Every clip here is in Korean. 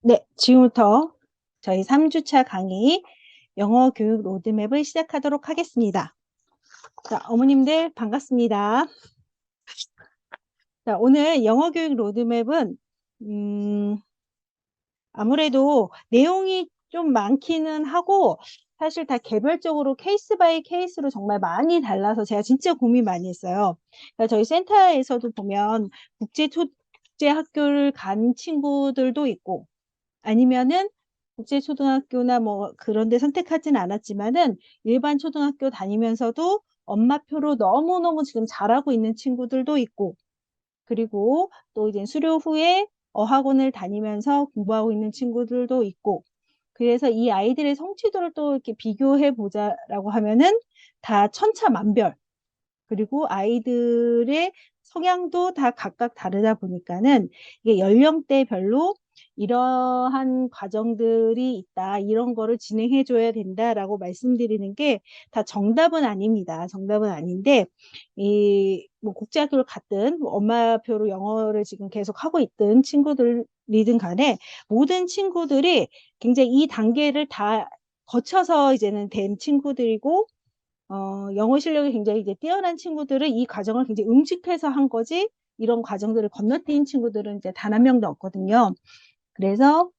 네, 지금부터 저희 3주차 강의 영어 교육 로드맵을 시작하도록 하겠습니다. 자, 어머님들 반갑습니다. 자, 오늘 영어 교육 로드맵은 아무래도 내용이 좀 많기는 하고 사실 다 개별적으로 케이스 바이 케이스로 정말 많이 달라서 제가 진짜 고민 많이 했어요. 그러니까 저희 센터에서도 보면 국제 학교를 간 친구들도 있고 아니면은 국제초등학교나 뭐 그런 데 선택하진 않았지만은 일반 초등학교 다니면서도 엄마표로 너무너무 지금 잘하고 있는 친구들도 있고, 그리고 또 이제 수료 후에 어학원을 다니면서 공부하고 있는 친구들도 있고, 그래서 이 아이들의 성취도를 또 이렇게 비교해 보자라고 하면은 다 천차만별. 그리고 아이들의 성향도 다 각각 다르다 보니까는 이게 연령대별로 이러한 과정들이 있다, 이런 거를 진행해 줘야 된다라고 말씀드리는 게 다 정답은 아닙니다. 정답은 아닌데, 이 뭐 국제학교를 갔든 뭐 엄마표로 영어를 지금 계속 하고 있든 친구들이든 간에 모든 친구들이 굉장히 이 단계를 다 거쳐서 이제는 된 친구들이고, 영어 실력이 굉장히 이제 뛰어난 친구들은 이 과정을 굉장히 응축해서 한 거지, 이런 과정들을 건너뛴 친구들은 이제 단 한 명도 없거든요. 그래서,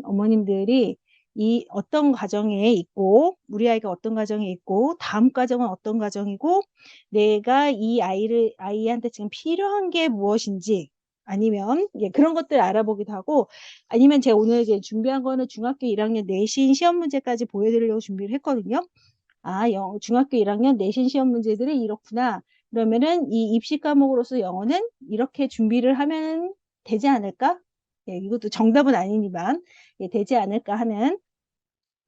어머님들이 이 어떤 과정에 있고, 우리 아이가 어떤 과정에 있고, 다음 과정은 어떤 과정이고, 내가 이 아이한테 지금 필요한 게 무엇인지, 아니면, 예, 그런 것들 알아보기도 하고, 아니면 제가 오늘 이제 준비한 거는 중학교 1학년 내신 시험 문제까지 보여드리려고 준비를 했거든요. 아, 중학교 1학년 내신 시험 문제들이 이렇구나. 그러면은 이 입시 과목으로서 영어는 이렇게 준비를 하면 되지 않을까? 예, 이것도 정답은 아니지만, 예, 되지 않을까 하는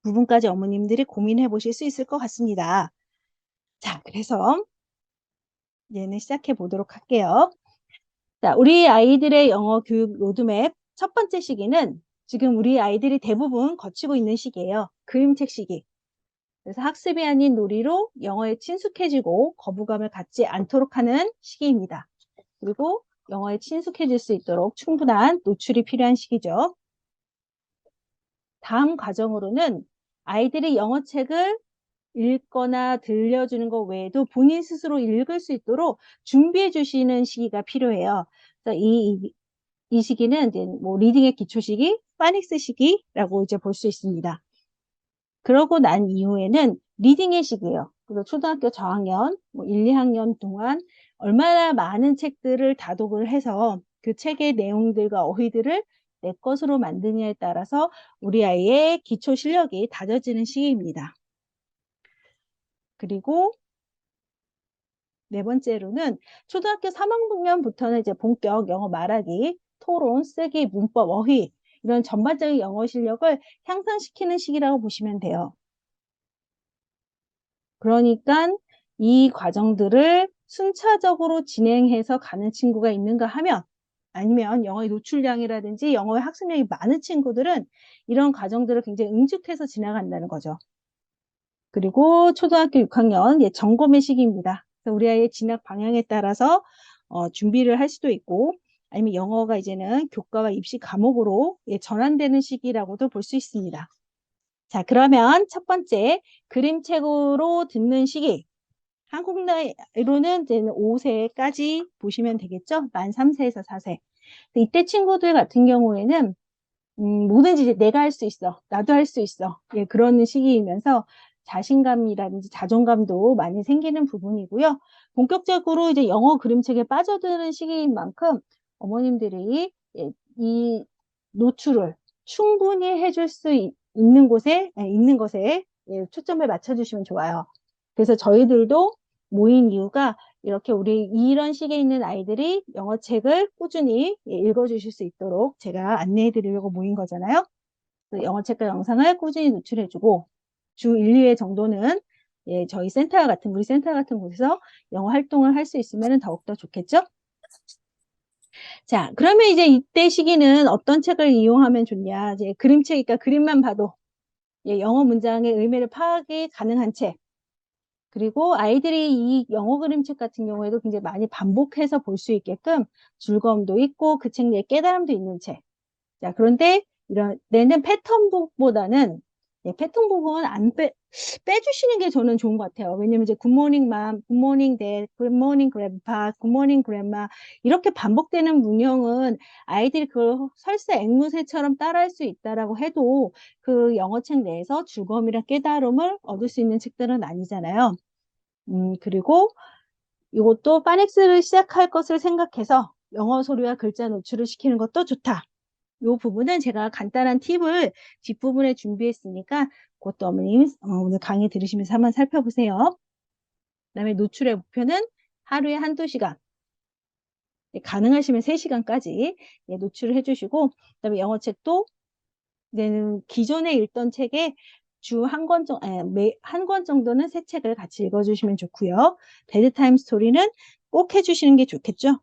부분까지 어머님들이 고민해 보실 수 있을 것 같습니다. 자, 그래서 얘는 시작해 보도록 할게요. 자, 우리 아이들의 영어 교육 로드맵 첫 번째 시기는 지금 우리 아이들이 대부분 거치고 있는 시기예요. 그림책 시기. 그래서 학습이 아닌 놀이로 영어에 친숙해지고 거부감을 갖지 않도록 하는 시기입니다. 그리고 영어에 친숙해질 수 있도록 충분한 노출이 필요한 시기죠. 다음 과정으로는 아이들이 영어책을 읽거나 들려주는 것 외에도 본인 스스로 읽을 수 있도록 준비해 주시는 시기가 필요해요. 그래서 이 시기는 이제 뭐 리딩의 기초 시기, 파닉스 시기라고 이제 볼 수 있습니다. 그러고 난 이후에는 리딩의 시기예요. 그래서 초등학교 저학년, 뭐 1, 2학년 동안 얼마나 많은 책들을 다독을 해서 그 책의 내용들과 어휘들을 내 것으로 만드냐에 따라서 우리 아이의 기초 실력이 다져지는 시기입니다. 그리고 네 번째로는 초등학교 3학년부터는 이제 본격 영어 말하기, 토론, 쓰기, 문법, 어휘 이런 전반적인 영어 실력을 향상시키는 시기라고 보시면 돼요. 그러니까 이 과정들을 순차적으로 진행해서 가는 친구가 있는가 하면, 아니면 영어의 노출량이라든지 영어의 학습량이 많은 친구들은 이런 과정들을 굉장히 응축해서 지나간다는 거죠. 그리고 초등학교 6학년 점검의 시기입니다. 그래서 우리 아이의 진학 방향에 따라서 준비를 할 수도 있고, 아니면 영어가 이제는 교과와 입시 과목으로 전환되는 시기라고도 볼 수 있습니다. 자, 그러면 첫 번째 그림책으로 듣는 시기. 한국 나이로는 이제 5세까지 보시면 되겠죠? 만 3세에서 4세. 이때 친구들 같은 경우에는 뭐든지 이제 내가 할 수 있어, 나도 할 수 있어, 예, 그런 시기이면서 자신감이라든지 자존감도 많이 생기는 부분이고요. 본격적으로 이제 영어 그림책에 빠져드는 시기인 만큼 어머님들이 이 노출을 충분히 해줄 수 있는 곳에, 있는 것에 초점을 맞춰주시면 좋아요. 그래서 저희들도 모인 이유가 이렇게 우리 이런 시기에 있는 아이들이 영어책을 꾸준히 읽어주실 수 있도록 제가 안내해 드리려고 모인 거잖아요. 영어책과 영상을 꾸준히 노출해주고 주 1, 2회 정도는 저희 센터 같은, 우리 센터 같은 곳에서 영어 활동을 할 수 있으면 더욱더 좋겠죠? 자, 그러면 이제 이때 시기는 어떤 책을 이용하면 좋냐? 이제 그림책이니까 그림만 봐도 영어 문장의 의미를 파악이 가능한 책. 그리고 아이들이 이 영어 그림책 같은 경우에도 굉장히 많이 반복해서 볼 수 있게끔 즐거움도 있고 그 책 내에 깨달음도 있는 책. 자, 그런데 내는 패턴북보다는 패턴북은 빼주시는 게 저는 좋은 것 같아요. 왜냐면 이제 굿모닝 맘, 굿모닝 대, 굿모닝 그래파, 굿모닝 그랜마 이렇게 반복되는 문형은 아이들이 그걸 설사 앵무새처럼 따라할 수 있다라고 해도 그 영어책 내에서 즐거움이랑 깨달음을 얻을 수 있는 책들은 아니잖아요. 그리고 이것도 파닉스를 시작할 것을 생각해서 영어 소리와 글자 노출을 시키는 것도 좋다. 이 부분은 제가 간단한 팁을 뒷부분에 준비했으니까 그것도 어머님 오늘 강의 들으시면서 한번 살펴보세요. 그다음에 노출의 목표는 하루에 한두 시간, 가능하시면 3시간까지 노출을 해주시고, 그다음에 영어책도 기존에 읽던 책에 주 한 권 정도는 새 책을 같이 읽어주시면 좋고요. 베드타임 스토리는 꼭 해주시는 게 좋겠죠.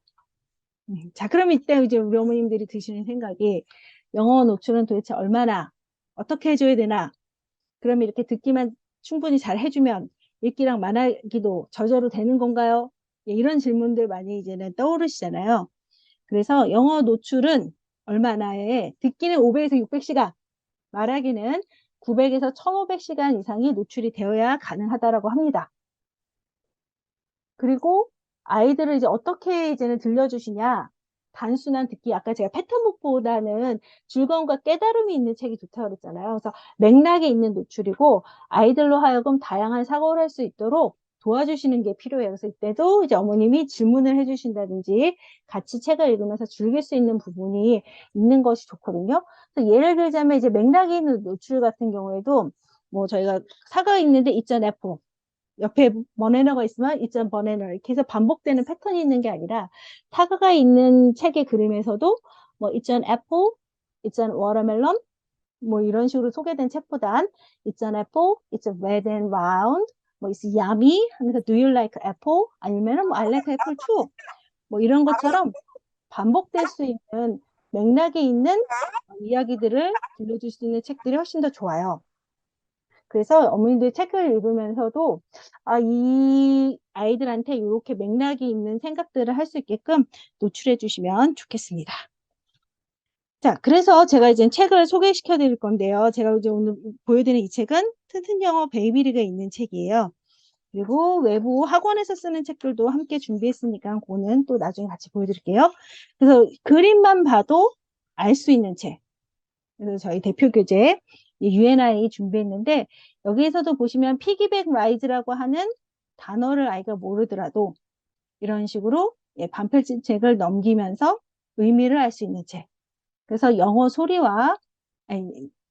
자, 그럼 이때 이제 우리 어머님들이 드시는 생각이 영어 노출은 도대체 얼마나 어떻게 해줘야 되나? 그럼 이렇게 듣기만 충분히 잘 해주면 읽기랑 말하기도 저절로 되는 건가요? 이런 질문들 많이 이제는 떠오르시잖아요. 그래서 영어 노출은 얼마나에 듣기는 500에서 600시간, 말하기는 900에서 1500시간 이상이 노출이 되어야 가능하다라고 합니다. 그리고 아이들을 이제 어떻게 이제는 들려주시냐. 단순한 듣기, 아까 제가 패턴북보다는 즐거움과 깨달음이 있는 책이 좋다고 그랬잖아요. 그래서 맥락이 있는 노출이고 아이들로 하여금 다양한 사고를 할 수 있도록 도와주시는 게 필요해요. 그래서 이때도 이제 어머님이 질문을 해주신다든지 같이 책을 읽으면서 즐길 수 있는 부분이 있는 것이 좋거든요. 그래서 예를 들자면 이제 맥락이 있는 노출 같은 경우에도 뭐 저희가 사과 있는데 있잖 애플. 옆에 버네너가 있으면 있잖 버네너 이렇게 해서 반복되는 패턴이 있는 게 아니라 사과가 있는 책의 그림에서도 뭐 있잖 애플, 있잖 워터멜론 뭐 이런 식으로 소개된 책보단 있잖 애플, it's red and round, 뭐 it's yummy 하면서 do you like apple 아니면은 뭐 I like apple too 뭐 이런 것처럼 반복될 수 있는 맥락이 있는 이야기들을 들려줄 수 있는 책들이 훨씬 더 좋아요. 그래서 어머님들 책을 읽으면서도 이 아이들한테 이렇게 맥락이 있는 생각들을 할 수 있게끔 노출해 주시면 좋겠습니다. 자, 그래서 제가 이제 책을 소개시켜 드릴 건데요. 제가 이제 오늘 보여드리는 이 책은 튼튼 영어 베이비리가 있는 책이에요. 그리고 외부 학원에서 쓰는 책들도 함께 준비했으니까 그거는 또 나중에 같이 보여드릴게요. 그래서 그림만 봐도 알 수 있는 책. 그래서 저희 대표 교재 UNI 준비했는데 여기에서도 보시면 피기백 라이즈라고 하는 단어를 아이가 모르더라도 이런 식으로 반편집책을 넘기면서 의미를 알 수 있는 책. 그래서 영어 소리와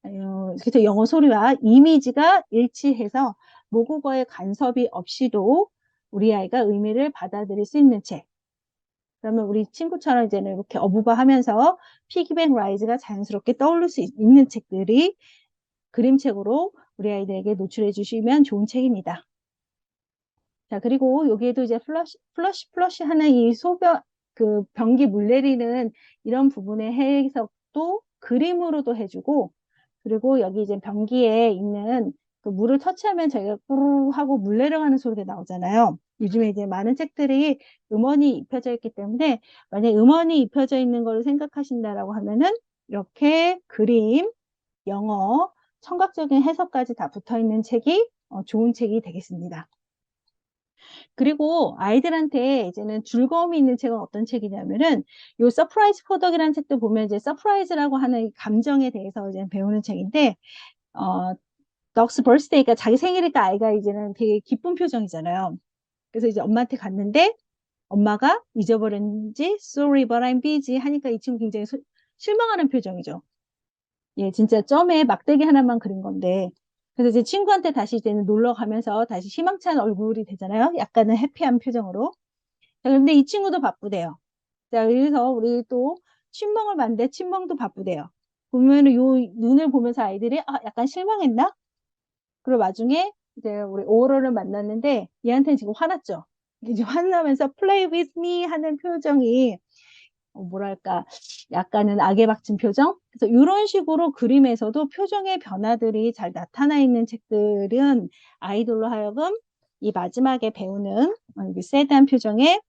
그래서 영어 소리와 이미지가 일치해서 모국어의 간섭이 없이도 우리 아이가 의미를 받아들일 수 있는 책. 그러면 우리 친구처럼 이제는 이렇게 어부바 하면서 피기백 라이즈가 자연스럽게 떠오를 수 있는 책들이 그림책으로 우리 아이들에게 노출해 주시면 좋은 책입니다. 자, 그리고 여기에도 이제 플러시 하는 이 변기 물 내리는 이런 부분의 해석도 그림으로도 해주고, 그리고 여기 이제 변기에 있는 그 물을 터치하면 저희가 꾸르 하고 물 내려가는 소리가 나오잖아요. 요즘에 이제 많은 책들이 음원이 입혀져 있기 때문에 만약에 음원이 입혀져 있는 걸 생각하신다라고 하면은 이렇게 그림, 영어, 청각적인 해석까지 다 붙어 있는 책이 좋은 책이 되겠습니다. 그리고 아이들한테 이제는 즐거움이 있는 책은 어떤 책이냐면은 요 서프라이즈 포덕이라는 책도 보면 이제 서프라이즈라고 하는 감정에 대해서 이제 배우는 책인데 덕스 버스데이가 자기 생일이니까 아이가 이제는 되게 기쁜 표정이잖아요. 그래서 이제 엄마한테 갔는데 엄마가 잊어버렸는지 sorry but I'm busy 하니까 이 친구 굉장히 실망하는 표정이죠. 예, 진짜 점에 막대기 하나만 그린 건데. 그래서 이제 친구한테 다시 이제는 놀러 가면서 다시 희망찬 얼굴이 되잖아요. 약간은 해피한 표정으로. 자, 근데 이 친구도 바쁘대요. 자, 그래서 우리 또 친멍을 봤는데 친멍도 바쁘대요. 보면은 요 눈을 보면서 아이들이 약간 실망했나? 그리고 나중에 이제 우리 오로를 만났는데 얘한테는 지금 화났죠. 이제 화나면서 play with me 하는 표정이 뭐랄까 약간은 악에 박힌 표정. 그래서 이런 식으로 그림에서도 표정의 변화들이 잘 나타나 있는 책들은 아이들로 하여금 이 마지막에 배우는 새드한 표정의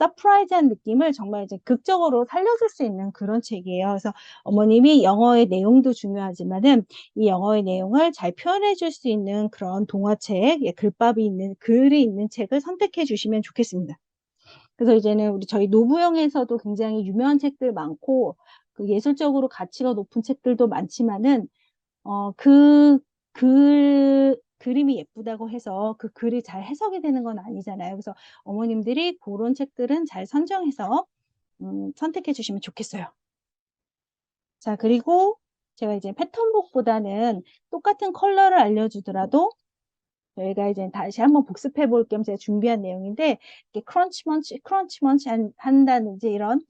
서프라이즈한 느낌을 정말 이제 극적으로 살려줄 수 있는 그런 책이에요. 그래서 어머님이 영어의 내용도 중요하지만은 이 영어의 내용을 잘 표현해 줄 수 있는 그런 동화책, 예, 글이 있는 책을 선택해 주시면 좋겠습니다. 그래서 이제는 저희 노부영에서도 굉장히 유명한 책들 많고, 그 예술적으로 가치가 높은 책들도 많지만은, 그림이 예쁘다고 해서 그 글이 잘 해석이 되는 건 아니잖아요. 그래서 어머님들이 그런 책들은 잘 선정해서, 선택해 주시면 좋겠어요. 자, 그리고 제가 이제 패턴북보다는 똑같은 컬러를 알려주더라도 저희가 이제 다시 한번 복습해 볼 겸 제가 준비한 내용인데, 이렇게 크런치 먼치 한다든지 이런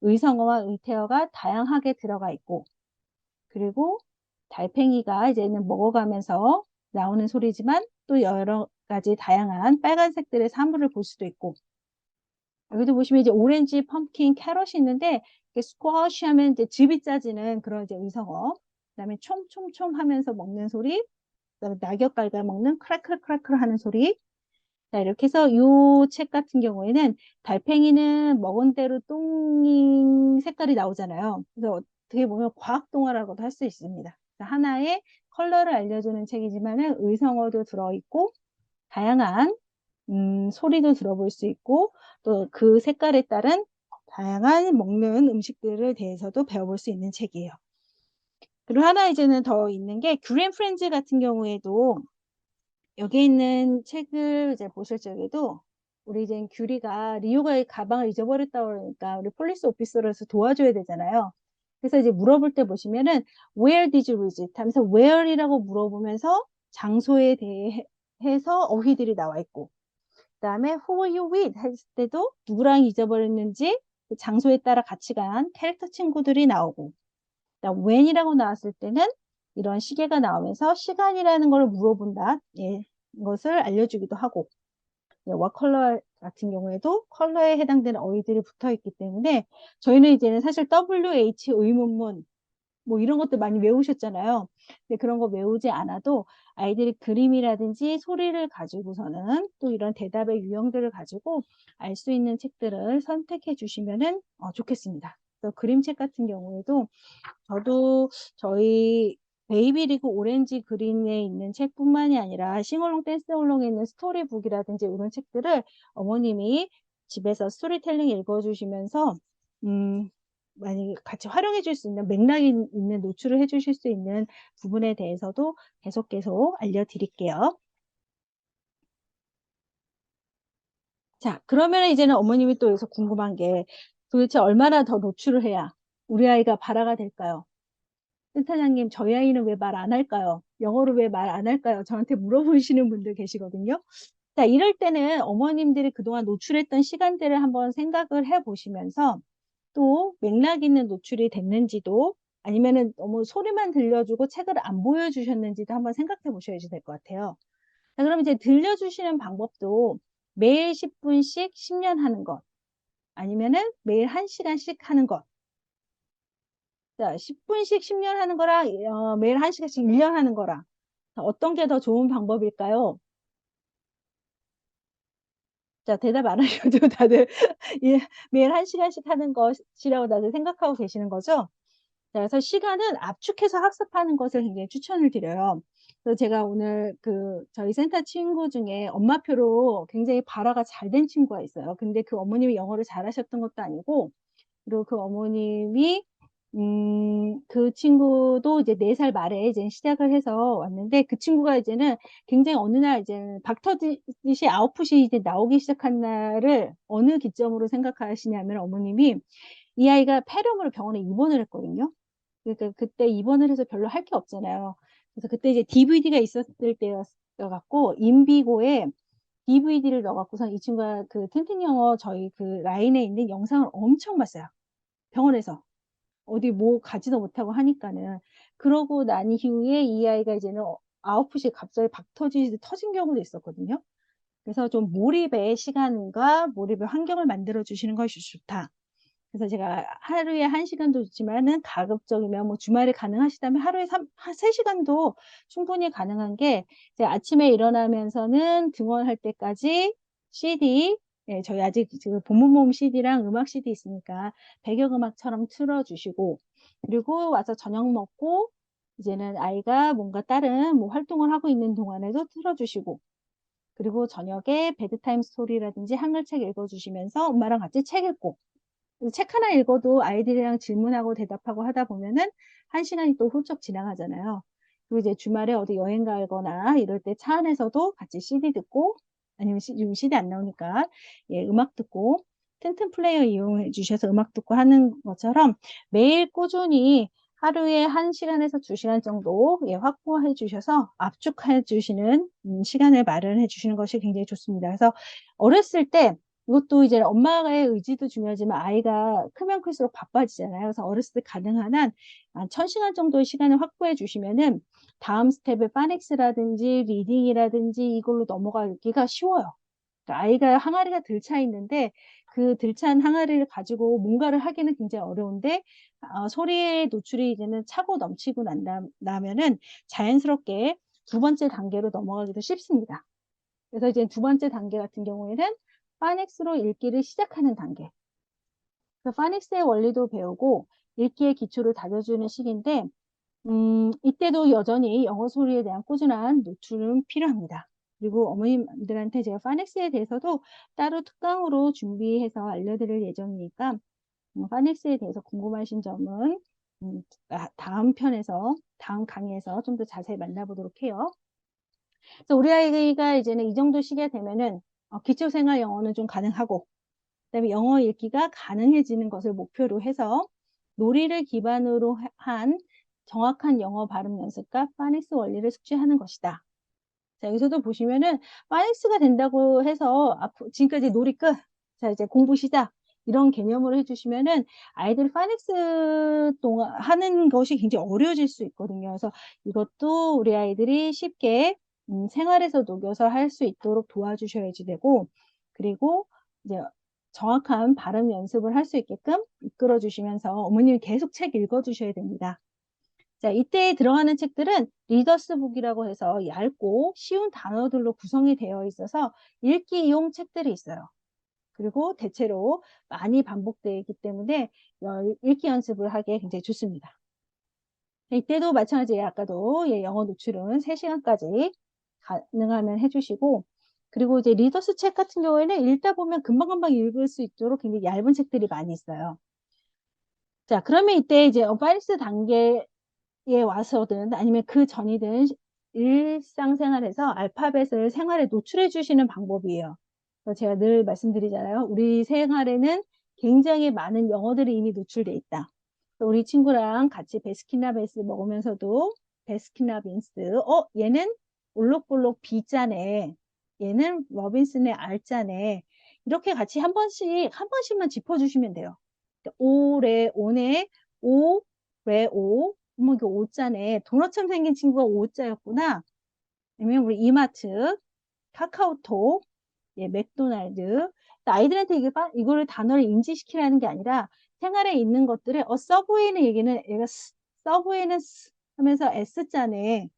의성어와 의태어가 다양하게 들어가 있고, 그리고 달팽이가 이제는 먹어가면서 나오는 소리지만 또 여러 가지 다양한 빨간색들의 사물을 볼 수도 있고, 여기도 보시면 이제 오렌지, 펌킨, 캐럿이 있는데, 스쿼시 하면 이제 즙이 짜지는 그런 이제 의성어, 그다음에 촘촘촘 하면서 먹는 소리, 그다음에 낙엽 갈가 먹는 크래클크래클 하는 소리. 자, 이렇게 해서 이 책 같은 경우에는 달팽이는 먹은 대로 똥 색깔이 나오잖아요. 그래서 어떻게 보면 과학 동화라고도 할 수 있습니다. 하나의 컬러를 알려주는 책이지만은 의성어도 들어있고 다양한 소리도 들어볼 수 있고 또 그 색깔에 따른 다양한 먹는 음식들에 대해서도 배워볼 수 있는 책이에요. 그리고 하나 이제는 더 있는 게 귤 앤 프렌즈 같은 경우에도 여기 있는 책을 이제 보실 적에도 우리 이제 귤이가 리오가 가방을 잊어버렸다 그러니까 우리 폴리스 오피서로서 도와줘야 되잖아요. 그래서 이제 물어볼 때 보시면은 Where did you lose it? 하면서 where이라고 물어보면서 장소에 대해서 어휘들이 나와 있고, 그다음에 who are you with? 했을 때도 누구랑 잊어버렸는지 그 장소에 따라 같이 간 캐릭터 친구들이 나오고, 그다음 when이라고 나왔을 때는 이런 시계가 나오면서 시간이라는 걸 물어본다. 예, 것을 알려주기도 하고, 예, 와 컬러 같은 경우에도 컬러에 해당되는 어휘들이 붙어 있기 때문에 저희는 이제는 사실 WH 의문문 뭐 이런 것들 많이 외우셨잖아요. 근데 그런 거 외우지 않아도 아이들이 그림이라든지 소리를 가지고서는 또 이런 대답의 유형들을 가지고 알 수 있는 책들을 선택해 주시면은 좋겠습니다. 그래서 그림책 같은 경우에도 저도 저희 베이비리그 오렌지 그린에 있는 책뿐만이 아니라 싱얼롱 댄스홀롱에 있는 스토리북이라든지 이런 책들을 어머님이 집에서 스토리텔링 읽어주시면서 많이 같이 활용해 줄 수 있는 맥락 있는 노출을 해 주실 수 있는 부분에 대해서도 계속 알려드릴게요. 자, 그러면 이제는 어머님이 또 여기서 궁금한 게 도대체 얼마나 더 노출을 해야 우리 아이가 발화가 될까요? 센터장님, 저희 아이는 왜 말 안 할까요? 영어로 왜 말 안 할까요? 저한테 물어보시는 분들 계시거든요. 자, 이럴 때는 어머님들이 그동안 노출했던 시간들을 한번 생각을 해 보시면서 또 맥락 있는 노출이 됐는지도 아니면은 너무 소리만 들려주고 책을 안 보여주셨는지도 한번 생각해 보셔야 될 것 같아요. 자, 그럼 이제 들려주시는 방법도 매일 10분씩 10년 하는 것, 아니면은 매일 1시간씩 하는 것. 자, 10분씩 10년 하는 거랑 매일 1시간씩 1년 하는 거랑 어떤 게 더 좋은 방법일까요? 자, 대답 안 하셔도 다들 예, 매일 1시간씩 하는 것이라고 다들 생각하고 계시는 거죠? 자, 그래서 시간은 압축해서 학습하는 것을 굉장히 추천을 드려요. 그래서 제가 오늘 저희 센터 친구 중에 엄마표로 굉장히 발화가 잘 된 친구가 있어요. 근데 그 어머님이 영어를 잘하셨던 것도 아니고, 그리고 그 어머님이 그 친구도 이제 4살 말에 이제 시작을 해서 왔는데, 그 친구가 이제는 굉장히 어느 날 이제 박 터지듯이 아웃풋이 이제 나오기 시작한 날을 어느 기점으로 생각하시냐면 어머님이 이 아이가 폐렴으로 병원에 입원을 했거든요. 그러니까 그때 입원을 해서 별로 할 게 없잖아요. 그래서 그때 이제 DVD가 있었을 때였어 갖고 인비고에 DVD를 넣어 갖고서 이 친구가 그 튼튼 영어 저희 그 라인에 있는 영상을 엄청 봤어요. 병원에서. 어디 뭐 가지도 못하고 하니까는. 그러고 난 이후에 이 아이가 이제는 아웃풋이 갑자기 박 터지듯이 터진 경우도 있었거든요. 그래서 좀 몰입의 시간과 몰입의 환경을 만들어 주시는 것이 좋다. 그래서 제가 하루에 1시간도 좋지만은 가급적이면 뭐 주말에 가능하시다면 하루에 3시간도 충분히 가능한 게, 제가 아침에 일어나면서는 등원할 때까지 CD, 예, 저희 아직 지금 본문 모음 CD랑 음악 CD 있으니까 배경음악처럼 틀어주시고, 그리고 와서 저녁 먹고 이제는 아이가 뭔가 다른 뭐 활동을 하고 있는 동안에도 틀어주시고, 그리고 저녁에 베드타임 스토리라든지 한글책 읽어주시면서 엄마랑 같이 책 읽고, 책 하나 읽어도 아이들이랑 질문하고 대답하고 하다 보면은 1시간이 또 훌쩍 지나가잖아요. 그리고 이제 주말에 어디 여행 가거나 이럴 때 차 안에서도 같이 CD 듣고, 아니면 요즘 CD 안 나오니까 예, 음악 듣고, 튼튼 플레이어 이용해 주셔서 음악 듣고 하는 것처럼 매일 꾸준히 하루에 1시간에서 2시간 정도 예, 확보해 주셔서 압축해 주시는 시간을 마련해 주시는 것이 굉장히 좋습니다. 그래서 어렸을 때 이것도 이제 엄마의 의지도 중요하지만 아이가 크면 클수록 바빠지잖아요. 그래서 어렸을 때 가능한 한 1000시간 정도의 시간을 확보해 주시면은 다음 스텝의 파닉스라든지 리딩이라든지 이걸로 넘어가기가 쉬워요. 그러니까 아이가 항아리가 들차 있는데 그 들찬 항아리를 가지고 뭔가를 하기는 굉장히 어려운데 소리의 노출이 이제는 차고 넘치고 나면은 자연스럽게 두 번째 단계로 넘어가기도 쉽습니다. 그래서 이제 두 번째 단계 같은 경우에는 파닉스로 읽기를 시작하는 단계. 그래서 파닉스의 원리도 배우고 읽기의 기초를 다져주는 시기인데 이때도 여전히 영어 소리에 대한 꾸준한 노출은 필요합니다. 그리고 어머님들한테 제가 파닉스에 대해서도 따로 특강으로 준비해서 알려드릴 예정이니까 파닉스에 대해서 궁금하신 점은 다음 편에서, 다음 강의에서 좀 더 자세히 만나보도록 해요. 그래서 우리 아이가 이제는 이 정도 시기가 되면은 기초생활 영어는 좀 가능하고, 그다음에 영어 읽기가 가능해지는 것을 목표로 해서 놀이를 기반으로 한 정확한 영어 발음 연습과 파닉스 원리를 숙지하는 것이다. 자, 여기서도 보시면은 파닉스가 된다고 해서 지금까지 놀이 끝. 자, 이제 공부 시작. 이런 개념으로 해주시면은 아이들이 파닉스 동안 하는 것이 굉장히 어려워질 수 있거든요. 그래서 이것도 우리 아이들이 쉽게 생활에서 녹여서 할 수 있도록 도와주셔야지 되고, 그리고 이제 정확한 발음 연습을 할 수 있게끔 이끌어 주시면서 어머님이 계속 책 읽어 주셔야 됩니다. 자, 이때 들어가는 책들은 리더스북이라고 해서 얇고 쉬운 단어들로 구성이 되어 있어서 읽기용 책들이 있어요. 그리고 대체로 많이 반복되기 때문에 읽기 연습을 하기에 굉장히 좋습니다. 이때도 마찬가지예요. 아까도 예, 영어 노출은 3시간까지 가능하면 해주시고, 그리고 이제 리더스 책 같은 경우에는 읽다 보면 금방금방 읽을 수 있도록 굉장히 얇은 책들이 많이 있어요. 자, 그러면 이때 이제 파닉스 단계에 와서든 아니면 그 전이든 일상생활에서 알파벳을 생활에 노출해 주시는 방법이에요. 그래서 제가 늘 말씀드리잖아요. 우리 생활에는 굉장히 많은 영어들이 이미 노출돼 있다. 우리 친구랑 같이 베스킨라빈스 먹으면서도 베스킨라빈스, 얘는 올록볼록 B자네. 얘는 러빈슨의 R자네. 이렇게 같이 한 번씩만 짚어주시면 돼요. 오네, 오, 레, 오. 어머, 이거 오자네. 도넛처럼 생긴 친구가 오자였구나. 아니면 우리 이마트, 카카오톡, 예, 맥도날드. 아이들한테 이거를 단어를 인지시키라는 게 아니라 생활에 있는 것들을 서브웨이는 얘가 서브웨이는 하면서 S자네.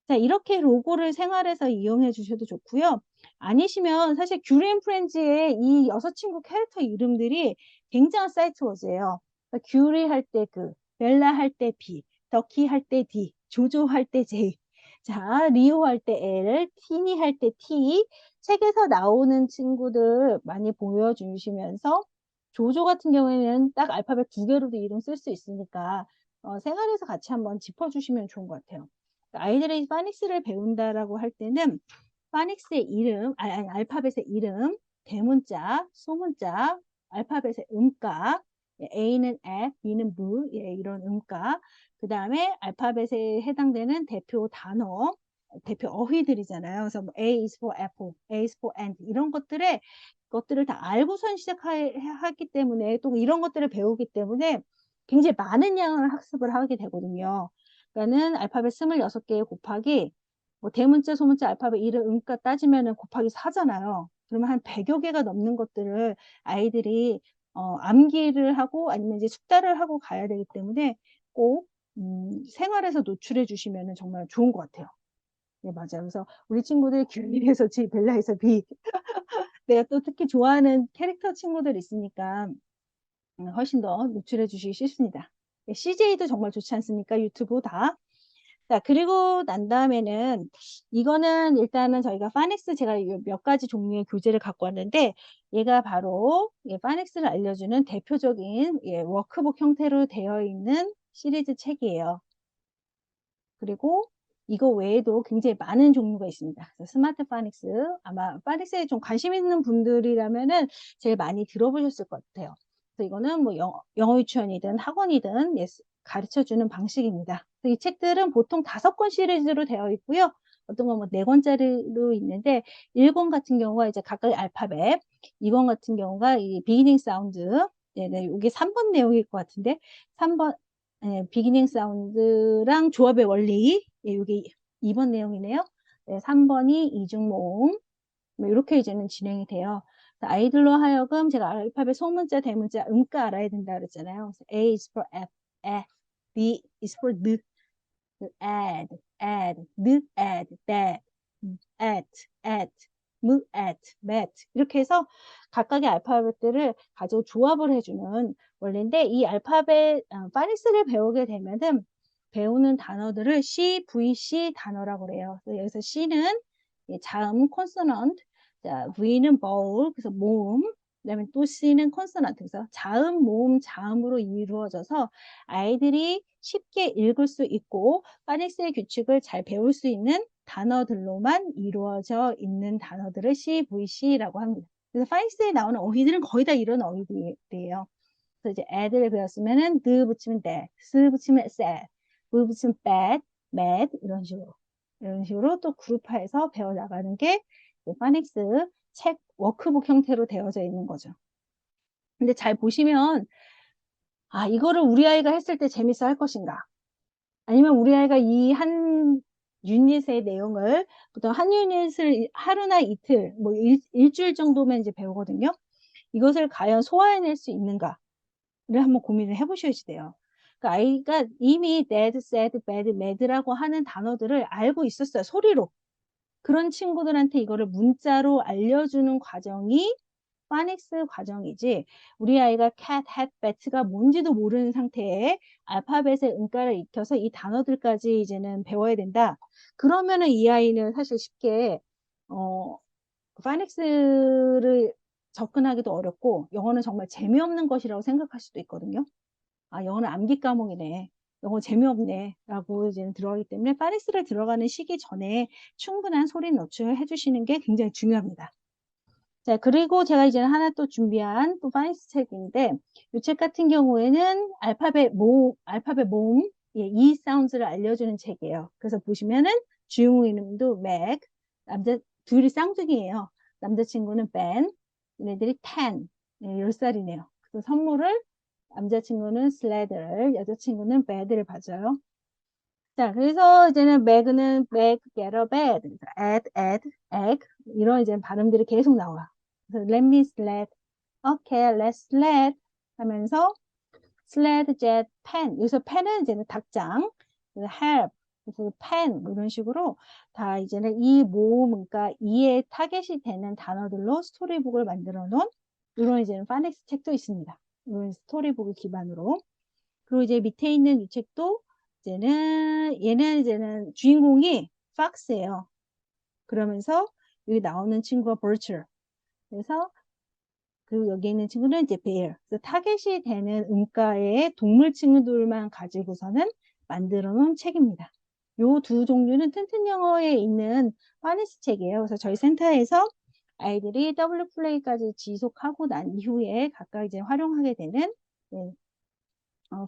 자, 이렇게 로고를 생활에서 이용해 주셔도 좋고요. 아니시면 사실 귤 앤 프렌즈의 이 6친구 캐릭터 이름들이 굉장한 사이트 워즈예요. 그러니까 귤이 할 때 벨라 할 때 B, 더키 할 때 D, 조조 할 때 J. 자, 리오 할 때 L, 티니 할 때 T. 책에서 나오는 친구들 많이 보여주시면서 조조 같은 경우에는 딱 알파벳 2개로도 이름 쓸 수 있으니까 생활에서 같이 한번 짚어주시면 좋은 것 같아요. 아이들이 파닉스를 배운다라고 할 때는 파닉스의 이름, 아니, 알파벳의 이름, 대문자, 소문자, 알파벳의 음가, A는 F, B는 B, 예, 이런 음가, 그 다음에 알파벳에 해당되는 대표 단어, 대표 어휘들이잖아요. 그래서 뭐 A is for apple, A is for ant 이런 것들을 다 알고선 시작하기 때문에 또 이런 것들을 배우기 때문에 굉장히 많은 양을 학습을 하게 되거든요. 그러니까는 알파벳 26개 곱하기 뭐 대문자, 소문자, 알파벳 이름, 음가 따지면은 곱하기 4잖아요. 그러면 한 100여 개가 넘는 것들을 아이들이 암기를 하고 아니면 이제 숙달을 하고 가야 되기 때문에 꼭 생활에서 노출해 주시면 정말 좋은 것 같아요. 네, 맞아요. 그래서 우리 친구들 귤에서 G, 벨라에서 B 내가 또 특히 좋아하는 캐릭터 친구들 있으니까 훨씬 더 노출해 주시기 쉽습니다. CJ도 정말 좋지 않습니까? 유튜브 다. 자, 그리고 난 다음에는 이거는 일단은 저희가 파닉스 제가 몇 가지 종류의 교재를 갖고 왔는데 얘가 바로 파닉스를 알려주는 대표적인 워크북 형태로 되어 있는 시리즈 책이에요. 그리고 이거 외에도 굉장히 많은 종류가 있습니다. 그래서 스마트 파닉스, 아마 파닉스에 좀 관심 있는 분들이라면은 제일 많이 들어보셨을 것 같아요. 그래서 이거는 뭐 영어 유치원이든 학원이든 가르쳐 주는 방식입니다. 이 책들은 보통 5권 시리즈로 되어 있고요. 어떤 건 뭐 4권짜리로 있는데 1권 같은 경우가 이제 각각 알파벳, 2권 같은 경우가 이 비기닝 사운드, 네네, 이게 3번 내용일 것 같은데 3번 비기닝 사운드랑 조합의 원리, 이게 2번 내용이네요. 네, 3번이 이중모음, 뭐 이렇게 이제는 진행이 돼요. 아이들로 하여금 제가 알파벳 소문자, 대문자, 음가 알아야 된다 그랬잖아요. 그래서 A is for F, A, B is for D, add, that, at, met 이렇게 해서 각각의 알파벳들을 가지고 조합을 해주는 원리인데 이 알파벳 파닉스를 배우게 되면은 배우는 단어들을 CVC 단어라고 그래요. 그래서 여기서 C는 자음 콘소넌트, 자, V는 vowel 그래서 모음, 그다음에 또 C는 콘소넌트 그래서 자음, 모음, 자음으로 이루어져서 아이들이 쉽게 읽을 수 있고 파닉스의 규칙을 잘 배울 수 있는 단어들로만 이루어져 있는 단어들을 CVC라고 합니다. 그래서 파닉스에 나오는 어휘들은 거의 다 이런 어휘들이에요. 그래서 이제 애들 배웠으면은 드 붙이면 대, 스 붙이면 세, 브 붙이면 bad, mad 이런 식으로 또 그룹화해서 배워 나가는 게 파닉스 책 워크북 형태로 되어져 있는 거죠. 근데 잘 보시면 아 이거를 우리 아이가 했을 때 재밌어 할 것인가? 아니면 우리 아이가 이 한 유닛의 내용을 보통 한 유닛을 하루나 이틀, 뭐 일주일 정도면 이제 배우거든요. 이것을 과연 소화해낼 수 있는가를 한번 고민을 해보셔야지 돼요. 그러니까 아이가 이미 dead, sad, bad, mad라고 하는 단어들을 알고 있었어요. 소리로. 그런 친구들한테 이거를 문자로 알려주는 과정이 파닉스 과정이지 우리 아이가 cat, hat, bat가 뭔지도 모르는 상태에 알파벳의 음가를 익혀서 이 단어들까지 이제는 배워야 된다. 그러면은 이 아이는 사실 쉽게 파닉스를 접근하기도 어렵고 영어는 정말 재미없는 것이라고 생각할 수도 있거든요. 아, 영어는 암기 과목이네. 영어 재미없네. 라고 이제 들어가기 때문에 파닉스를 들어가는 시기 전에 충분한 소리 노출을 해주시는 게 굉장히 중요합니다. 자, 그리고 제가 이제 하나 또 준비한 또 파닉스 책인데, 이 책 같은 경우에는 알파벳 모음, 이 사운드를 알려주는 책이에요. 그래서 보시면은 주인공 이름도 맥, 둘이 쌍둥이에요. 남자친구는 벤, 얘네들이 10, 10살이네요. 그래서 선물을 남자친구는 슬레드를, 여자친구는 bed를 봐줘요. 자, 그래서 이제는 맥은 맥, get a bed, add, egg 이런 이제 발음들이 계속 나와. 그래서 let me sled, okay, let's sled 하면서 sled, jet, pen. 여기서 pen은 이제는 닭장, 그래서 help, 그래서 pen 이런 식으로 다 이제는 이 모음, 그러니까 이에 타겟이 되는 단어들로 스토리북을 만들어 놓은 이런 이제는 파닉스 책도 있습니다. 이런 스토리북을 기반으로. 그리고 이제 밑에 있는 이 책도 얘는 이제는 주인공이 팍스예요. 그러면서 여기 나오는 친구가 버츄. 그래서 그리고 여기 있는 친구는 이제 bear. 그래서 타겟이 되는 음가의 동물 친구들만 가지고서는 만들어 놓은 책입니다. 요 두 종류는 튼튼 영어에 있는 파니스 책이에요. 그래서 저희 센터에서 아이들이 W 플레이까지 지속하고 난 이후에 각각 이제 활용하게 되는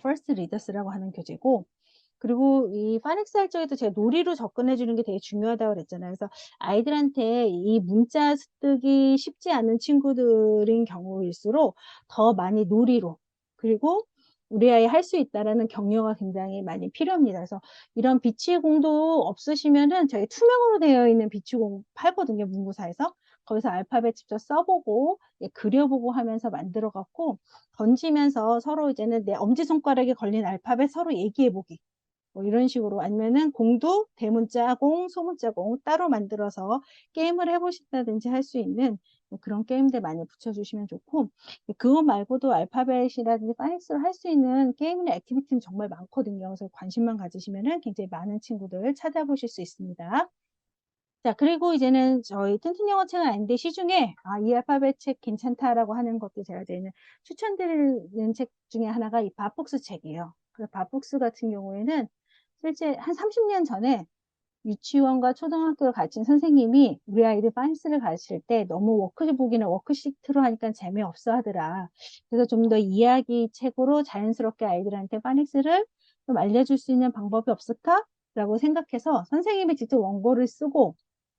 퍼스트 리더스라고 하는 교재고 그리고 이 파닉스 할 적에도 제가 놀이로 접근해 주는 게 되게 중요하다고 그랬잖아요. 그래서 아이들한테 이 문자 습득이 쉽지 않은 친구들인 경우일수록 더 많이 놀이로 그리고 우리 아이 할 수 있다라는 격려가 굉장히 많이 필요합니다. 그래서 이런 비치공도 없으시면은 저희 투명으로 되어 있는 비치공 팔거든요. 문구사에서. 거기서 알파벳 직접 써보고 그려보고 하면서 만들어 갖고 던지면서 서로 이제는 내 엄지손가락에 걸린 알파벳 서로 얘기해보기. 뭐 이런 식으로 아니면은 공도 대문자 공, 소문자 공 따로 만들어서 게임을 해보신다든지 할 수 있는 뭐 그런 게임들 많이 붙여주시면 좋고, 그거 말고도 알파벳이라든지 파닉스로 할 수 있는 게임이나 액티비티는 정말 많거든요. 그래서 관심만 가지시면은 굉장히 많은 친구들 찾아보실 수 있습니다. 자, 그리고 이제는 저희 튼튼 영어 책은 아닌데 시중에 이 알파벳 책 괜찮다라고 하는 것도 제가 이제는 추천드리는 책 중에 하나가 이 밥복스 책이에요. 그 밥복스 같은 경우에는 실제 한 30년 전에 유치원과 초등학교를 가르친 선생님이 우리 아이들 파닉스를 가르칠 때 너무 워크북이나 워크시트로 하니까 재미없어 하더라. 그래서 좀 더 이야기 책으로 자연스럽게 아이들한테 파닉스를 좀 알려줄 수 있는 방법이 없을까? 라고 생각해서 선생님이 직접 원고를 쓰고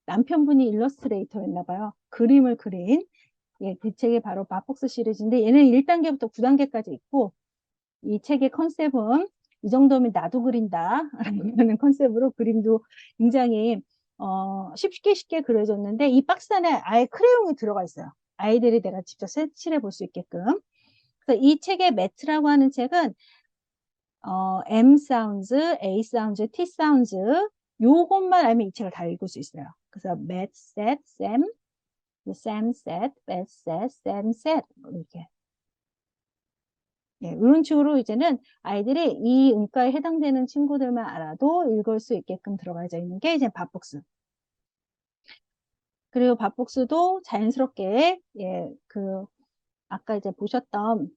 남편분이 일러스트레이터였나 봐요. 그림을 그린 그 책이 바로 밥복스 시리즈인데 얘는 1단계부터 9단계까지 있고 이 책의 컨셉은 이 정도면 나도 그린다 라는 컨셉으로 그림도 굉장히 쉽게 그려졌는데 이 박스 안에 아예 크레용이 들어가 있어요. 아이들이 내가 직접 색칠해 볼 수 있게끔. 그래서 이 책의 매트라고 하는 책은 M 사운드, A 사운드, T 사운드 요것만 알면 이 책을 다 읽을 수 있어요. 그래서 Matt said, Sam said, Beth said, Sam said 이렇게. 예, 이런 식으로 이제는 아이들이 이 음가에 해당되는 친구들만 알아도 읽을 수 있게끔 들어가져 있는 게 이제 밥복스. 그리고 밥복스도 자연스럽게 아까 이제 보셨던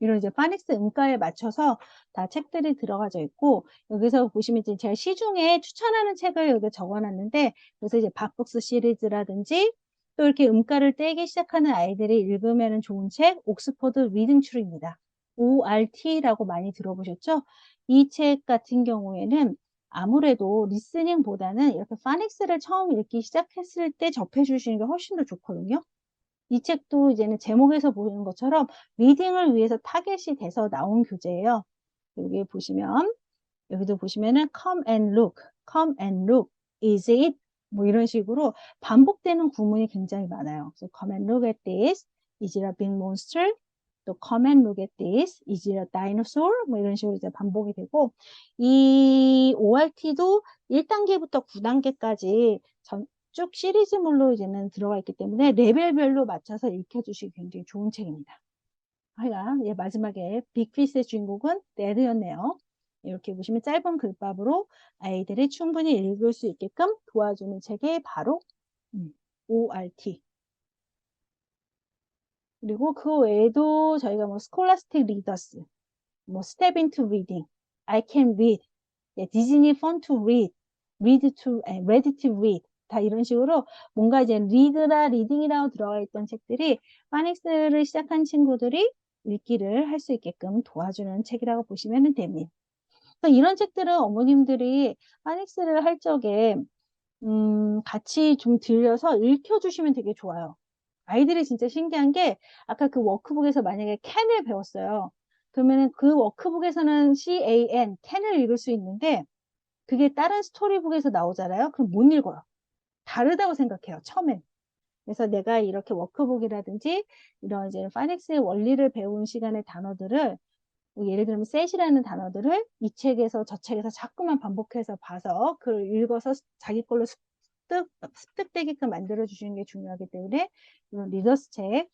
이런 이제 파닉스 음가에 맞춰서 다 책들이 들어가져 있고 여기서 보시면 이제 제가 시중에 추천하는 책을 여기 적어놨는데 그래서 이제 밥복스 시리즈라든지 또 이렇게 음가를 떼기 시작하는 아이들이 읽으면 좋은 책 옥스퍼드 리딩 툴입니다. ORT라고 많이 들어보셨죠? 이 책 같은 경우에는 아무래도 리스닝보다는 이렇게 파닉스를 처음 읽기 시작했을 때 접해 주시는 게 훨씬 더 좋거든요. 이 책도 이제는 제목에서 보이는 것처럼 리딩을 위해서 타겟이 돼서 나온 교재예요. 여기 보시면 여기도 보시면은 come and look, is it? 뭐 이런 식으로 반복되는 구문이 굉장히 많아요. 그래서 come and look at this, is it a big monster? 또 come and look at this, is it a dinosaur? 뭐 이런 식으로 이제 반복이 되고 이 ORT도 1단계부터 9단계까지 쭉 시리즈물로 이제는 들어가 있기 때문에 레벨별로 맞춰서 읽혀주시기 굉장히 좋은 책입니다. 하여간 마지막에 빅피스의 주인공은 데드였네요. 이렇게 보시면 짧은 글밥으로 아이들이 충분히 읽을 수 있게끔 도와주는 책이 바로 ORT. 그리고 그 외에도 저희가 뭐 스콜라스틱 리더스, 뭐 스텝 인투 리딩, I can read, 디즈니 펀 투 read, ready to read 다 이런 식으로 뭔가 이제 리드나 리딩이라고 들어가 있던 책들이 파닉스를 시작한 친구들이 읽기를 할 수 있게끔 도와주는 책이라고 보시면 됩니다. 이런 책들은 어머님들이 파닉스를 할 적에 같이 좀 들려서 읽혀주시면 되게 좋아요. 아이들이 진짜 신기한 게 아까 그 워크북에서 만약에 can을 배웠어요. 그러면 그 워크북에서는 can을 읽을 수 있는데 그게 다른 스토리북에서 나오잖아요. 그럼 못 읽어요. 다르다고 생각해요. 처음엔. 그래서 내가 이렇게 워크북이라든지 이런 이제 파닉스의 원리를 배운 시간의 단어들을 뭐 예를 들면 set이라는 단어들을 이 책에서 저 책에서 자꾸만 반복해서 봐서 그걸 읽어서 자기 걸로 습득되게끔 만들어 주시는 게 중요하기 때문에 이런 리더스 책.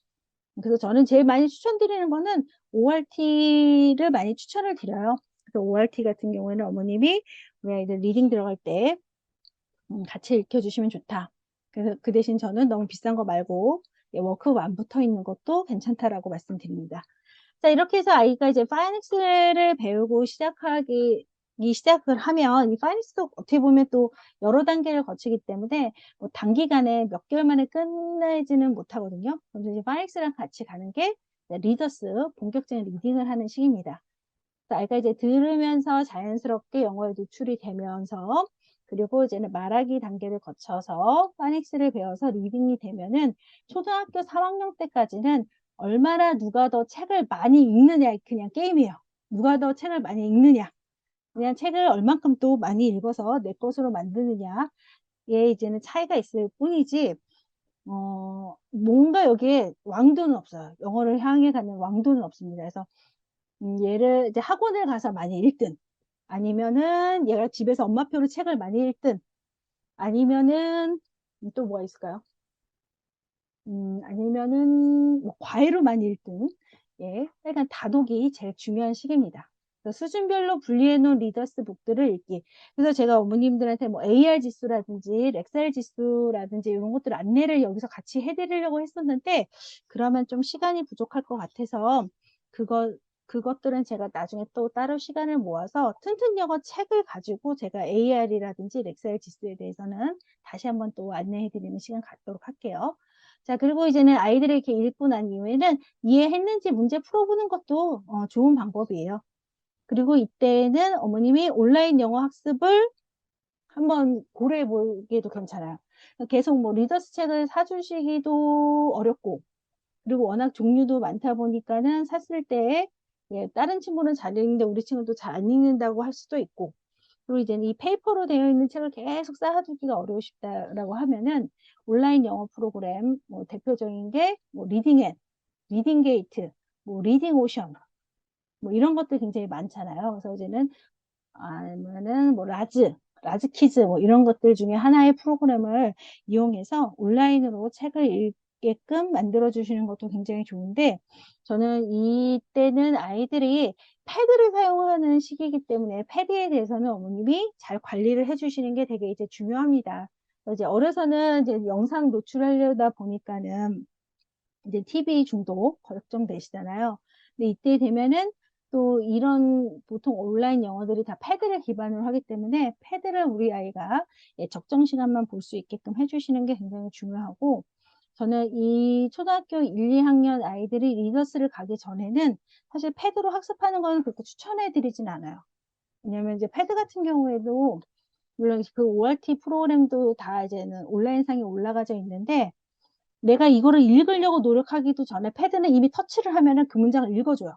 그래서 저는 제일 많이 추천드리는 거는 ORT를 많이 추천을 드려요. 그래서 ORT 같은 경우에는 어머님이 우리 아이들 리딩 들어갈 때 같이 읽혀주시면 좋다. 그래서 그 대신 저는 너무 비싼 거 말고 워크북 안 붙어 있는 것도 괜찮다라고 말씀드립니다. 자, 이렇게 해서 아이가 이제 파이닉스를 배우고 시작을 하면 이 파이닉스도 어떻게 보면 또 여러 단계를 거치기 때문에 뭐 단기간에 몇 개월 만에 끝내지는 못하거든요. 그래서 이제 파이닉스랑 같이 가는 게 리더스, 본격적인 리딩을 하는 시기입니다. 아이가 이제 들으면서 자연스럽게 영어에 노출이 되면서 그리고 이제는 말하기 단계를 거쳐서 파닉스를 배워서 리딩이 되면은 초등학교 3학년 때까지는 얼마나 누가 더 책을 많이 읽느냐 그냥 게임이에요. 누가 더 책을 많이 읽느냐 그냥 책을 얼만큼 또 많이 읽어서 내 것으로 만드느냐에 이제는 차이가 있을 뿐이지 뭔가 여기에 왕도는 없어요. 영어를 향해 가는 왕도는 없습니다. 그래서 얘를 이제 학원을 가서 많이 읽든 아니면은 얘가 집에서 엄마표로 책을 많이 읽든 아니면은 또 뭐가 있을까요? 아니면은 뭐 과외로만 1등. 예, 약간 다독이 제일 중요한 시기입니다. 그래서 수준별로 분리해 놓은 리더스 북들을 읽기. 그래서 제가 어머님들한테 뭐 AR 지수라든지 렉셀 지수라든지 이런 것들 안내를 여기서 같이 해드리려고 했었는데 그러면 좀 시간이 부족할 것 같아서 그것들은 제가 나중에 또 따로 시간을 모아서 튼튼 영어 책을 가지고 제가 AR이라든지 렉셀 지수에 대해서는 다시 한번 또 안내해드리는 시간 갖도록 할게요. 자, 그리고 이제는 아이들이 이렇게 읽고 난 이후에는 이해했는지 문제 풀어보는 것도 좋은 방법이에요. 그리고 이때는 어머님이 온라인 영어 학습을 한번 고려해 보기도 괜찮아요. 계속 뭐 리더스 책을 사주시기도 어렵고, 그리고 워낙 종류도 많다 보니까는 샀을 때, 예, 다른 친구는 잘 읽는데 우리 친구도 잘 안 읽는다고 할 수도 있고, 그리고 이제 이 페이퍼로 되어 있는 책을 계속 쌓아두기가 어려우시다라고 하면은 온라인 영어 프로그램 뭐 대표적인 게 뭐 리딩 앱, 리딩 게이트, 뭐 리딩 오션 뭐 이런 것들 굉장히 많잖아요. 그래서 이제는 아니면은 뭐 라즈 키즈 뭐 이런 것들 중에 하나의 프로그램을 이용해서 온라인으로 책을 읽게끔 만들어 주시는 것도 굉장히 좋은데 저는 이때는 아이들이 패드를 사용하는 시기이기 때문에 패드에 대해서는 어머님이 잘 관리를 해 주시는 게 되게 이제 중요합니다. 이제 어려서는 이제 영상 노출하려다 보니까는 이제 TV 중독 걱정되시잖아요. 근데 이때 되면은 또 이런 보통 온라인 영어들이 다 패드를 기반으로 하기 때문에 패드를 우리 아이가 예, 적정 시간만 볼 수 있게끔 해주시는 게 굉장히 중요하고 저는 이 초등학교 1, 2학년 아이들이 리더스를 가기 전에는 사실 패드로 학습하는 거는 그렇게 추천해 드리진 않아요. 왜냐면 이제 패드 같은 경우에도 물론 그 ORT 프로그램도 다 이제는 온라인상에 올라가져 있는데 내가 이거를 읽으려고 노력하기도 전에 패드는 이미 터치를 하면은 그 문장을 읽어줘요.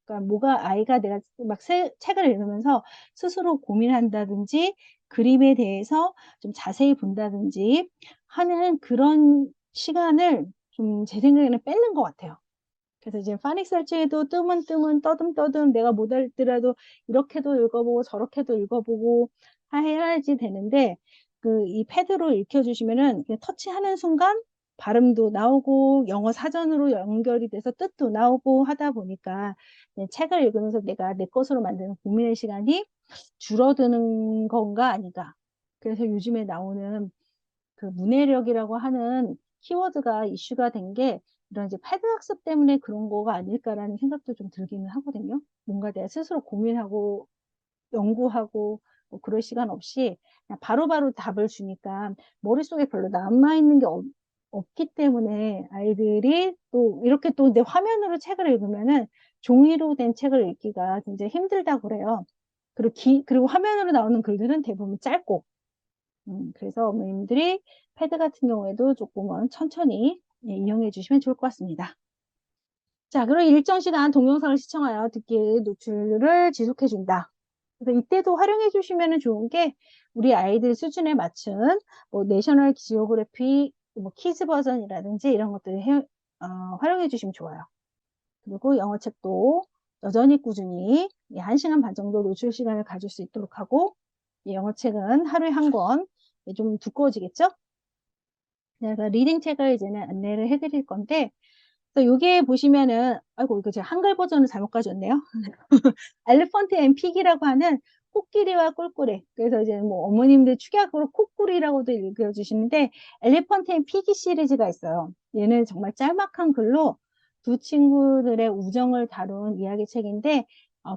그러니까 뭐가 아이가 내가 막 책을 읽으면서 스스로 고민한다든지 그림에 대해서 좀 자세히 본다든지 하는 그런 시간을 좀 제 생각에는 뺏는 것 같아요. 그래서 이제 파닉 설치에도 뜨문뜨문 떠듬떠듬 내가 못 알더라도 이렇게도 읽어보고 저렇게도 읽어보고 해야지 되는데 그 이 패드로 읽혀주시면은 그냥 터치하는 순간 발음도 나오고 영어 사전으로 연결이 돼서 뜻도 나오고 하다 보니까 책을 읽으면서 내가 내 것으로 만드는 고민의 시간이 줄어드는 건가 아닌가. 그래서 요즘에 나오는 그 문해력이라고 하는 키워드가 이슈가 된 게 이런 이제 패드 학습 때문에 그런 거가 아닐까라는 생각도 좀 들기는 하거든요. 뭔가 내가 스스로 고민하고 연구하고 뭐 그럴 시간 없이 그냥 바로바로 답을 주니까 머릿속에 별로 남아있는 게 없기 때문에 아이들이 또 이렇게 또 내 화면으로 책을 읽으면은 종이로 된 책을 읽기가 굉장히 힘들다고 그래요. 그리고 화면으로 나오는 글들은 대부분 짧고 그래서 어머님들이 패드 같은 경우에도 조금은 천천히 예, 이용해 주시면 좋을 것 같습니다. 자, 그리고 일정 시간 동영상을 시청하여 듣기의 노출을 지속해 준다. 그래서 이때도 활용해 주시면 좋은 게 우리 아이들 수준에 맞춘 뭐 내셔널 지오그래피 뭐 키즈 버전이라든지 이런 것들을 활용해 주시면 좋아요. 그리고 영어책도 여전히 꾸준히 1시간 반 정도 노출 시간을 가질 수 있도록 하고 영어책은 하루에 한 권 좀 두꺼워지겠죠? 그래서 리딩 책을 이제는 안내를 해드릴 건데 그래서 여기에 보시면은 아이고 이거 제가 한글 버전을 잘못 가져왔네요. 엘리펀트 앤 픽이라고 하는 코끼리와 꿀꿀이. 그래서 이제 뭐 어머님들 축약으로 코끼리라고도 읽어주시는데 엘리펀트 앤 픽이 시리즈가 있어요. 얘는 정말 짤막한 글로 두 친구들의 우정을 다룬 이야기책인데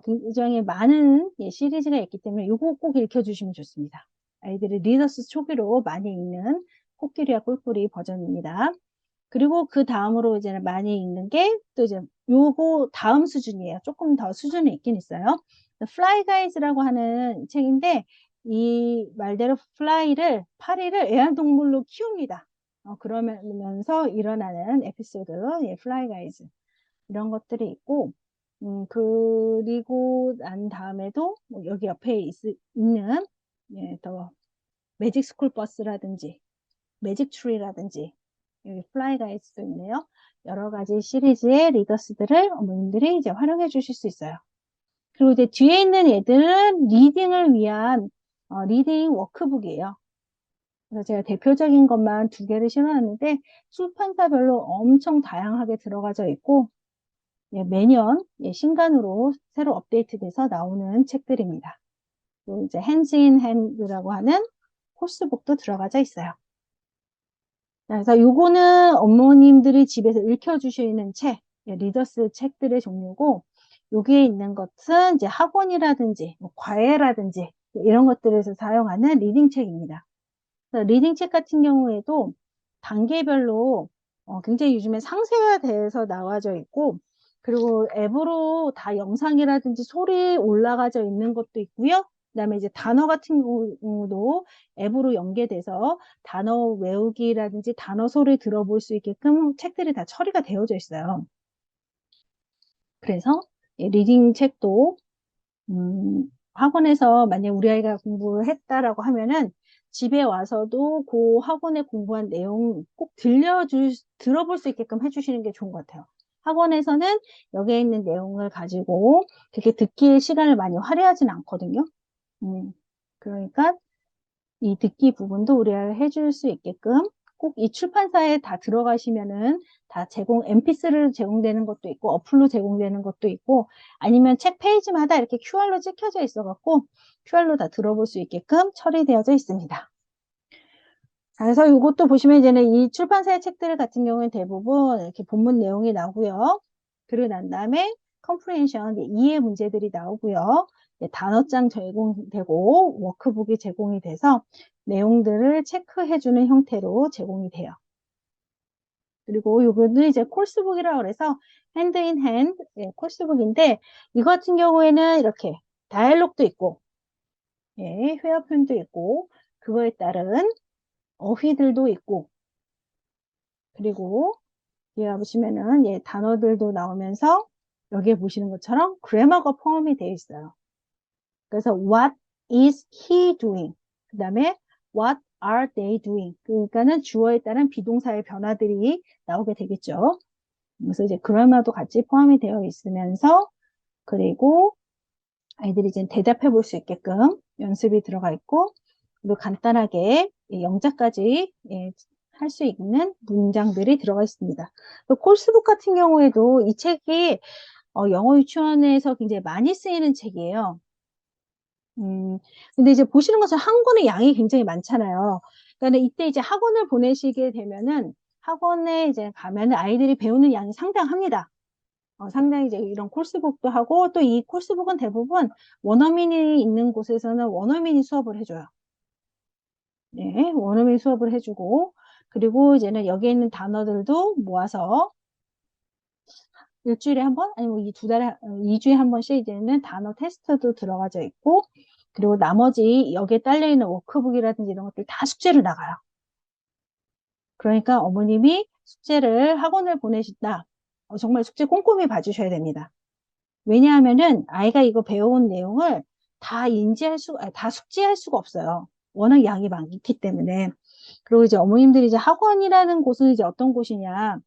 굉장히 많은 예, 시리즈가 있기 때문에 이거 꼭 읽혀주시면 좋습니다. 아이들이 리더스 초기로 많이 읽는 코끼리와 꿀꿀이 버전입니다. 그리고 그 다음으로 이제 많이 읽는 게 또 이제 요거 다음 수준이에요. 조금 더 수준이 있긴 있어요. Fly Guys라고 하는 책인데 이 말대로 파리를 애완동물로 키웁니다. 그러면서 일어나는 에피소드, 예, Fly Guys 이런 것들이 있고 그리고 난 다음에도 뭐 여기 옆에 있는 예, 더 매직 스쿨 버스라든지 매직 트리라든지 여기 플라이 가이드도 있네요. 여러 가지 시리즈의 리더스들을 어머님들이 이제 활용해 주실 수 있어요. 그리고 이제 뒤에 있는 애들은 리딩을 위한 리딩 워크북이에요. 그래서 제가 대표적인 것만 2개를 실어놨는데 출판사별로 엄청 다양하게 들어가져 있고 예, 매년 예, 신간으로 새로 업데이트돼서 나오는 책들입니다. 또 이제 핸즈 인 핸드라고 하는 코스북도 들어가져 있어요. 그래서 요거는 어머님들이 집에서 읽혀주시는 책, 예, 리더스 책들의 종류고 여기에 있는 것은 이제 학원이라든지 뭐 과외라든지 이런 것들에서 사용하는 리딩 책입니다. 리딩 책 같은 경우에도 단계별로 굉장히 요즘에 상세화돼서 나와져 있고 그리고 앱으로 다 영상이라든지 소리 올라가져 있는 것도 있고요. 그다음에 이제 단어 같은 경우도 앱으로 연계돼서 단어 외우기라든지 단어 소리 들어볼 수 있게끔 책들이 다 처리가 되어져 있어요. 그래서 리딩 책도 학원에서 만약 우리 아이가 공부를 했다라고 하면은 집에 와서도 그 학원에 공부한 내용 꼭 들어볼 수 있게끔 해주시는 게 좋은 것 같아요. 학원에서는 여기에 있는 내용을 가지고 그렇게 듣기 시간을 많이 할애하진 않거든요. 그러니까 이 듣기 부분도 우리가 해줄 수 있게끔 꼭 이 출판사에 다 들어가시면은 다 MP3로 제공되는 것도 있고 어플로 제공되는 것도 있고 아니면 책 페이지마다 이렇게 QR로 찍혀져 있어 갖고 QR로 다 들어볼 수 있게끔 처리되어져 있습니다. 그래서 이것도 보시면 이제는 이 출판사의 책들 같은 경우는 대부분 이렇게 본문 내용이 나오고요. 그리고 난 다음에 컴프레hen션 이해 문제들이 나오고요. 단어장 제공되고 워크북이 제공이 돼서 내용들을 체크해주는 형태로 제공이 돼요. 그리고 이거는 이제 코스북이라고 그래서 핸드 인 핸드 코스북인데 이거 같은 경우에는 이렇게 다이얼록도 있고 예, 회화편도 있고 그거에 따른 어휘들도 있고 그리고 여기 보시면은 예, 단어들도 나오면서 여기에 보시는 것처럼 그래머가 포함이 되어 있어요. 그래서 what is he doing? 그 다음에 what are they doing? 그러니까는 주어에 따른 비동사의 변화들이 나오게 되겠죠. 그래서 이제 그래머도 같이 포함이 되어 있으면서 그리고 아이들이 이제 대답해 볼 수 있게끔 연습이 들어가 있고 그리고 간단하게 영자까지 예, 할 수 있는 문장들이 들어가 있습니다. 코र्스북 같은 경우에도 이 책이 영어 유치원에서 굉장히 많이 쓰이는 책이에요. 근데 이제 보시는 것처럼 한 권의 양이 굉장히 많잖아요. 그러니까 이때 이제 학원을 보내시게 되면은 학원에 이제 가면은 아이들이 배우는 양이 상당합니다. 상당히 이제 이런 코र्스북도 하고 또 이 코र्스북은 대부분 원어민이 있는 곳에서는 원어민이 수업을 해줘요. 네, 원어민 수업을 해주고 그리고 이제는 여기에 있는 단어들도 모아서 일주일에 한 번, 아니면 이 2주에 한 번씩 이제는 단어 테스트도 들어가져 있고, 그리고 나머지 여기에 딸려있는 워크북이라든지 이런 것들 다 숙제를 나가요. 그러니까 어머님이 숙제를 학원을 보내신다. 정말 숙제 꼼꼼히 봐주셔야 됩니다. 왜냐하면은 아이가 이거 배워온 내용을 다 숙지할 수가 없어요. 워낙 양이 많기 때문에. 그리고 이제 어머님들이 이제 학원이라는 곳은 이제 어떤 곳이냐.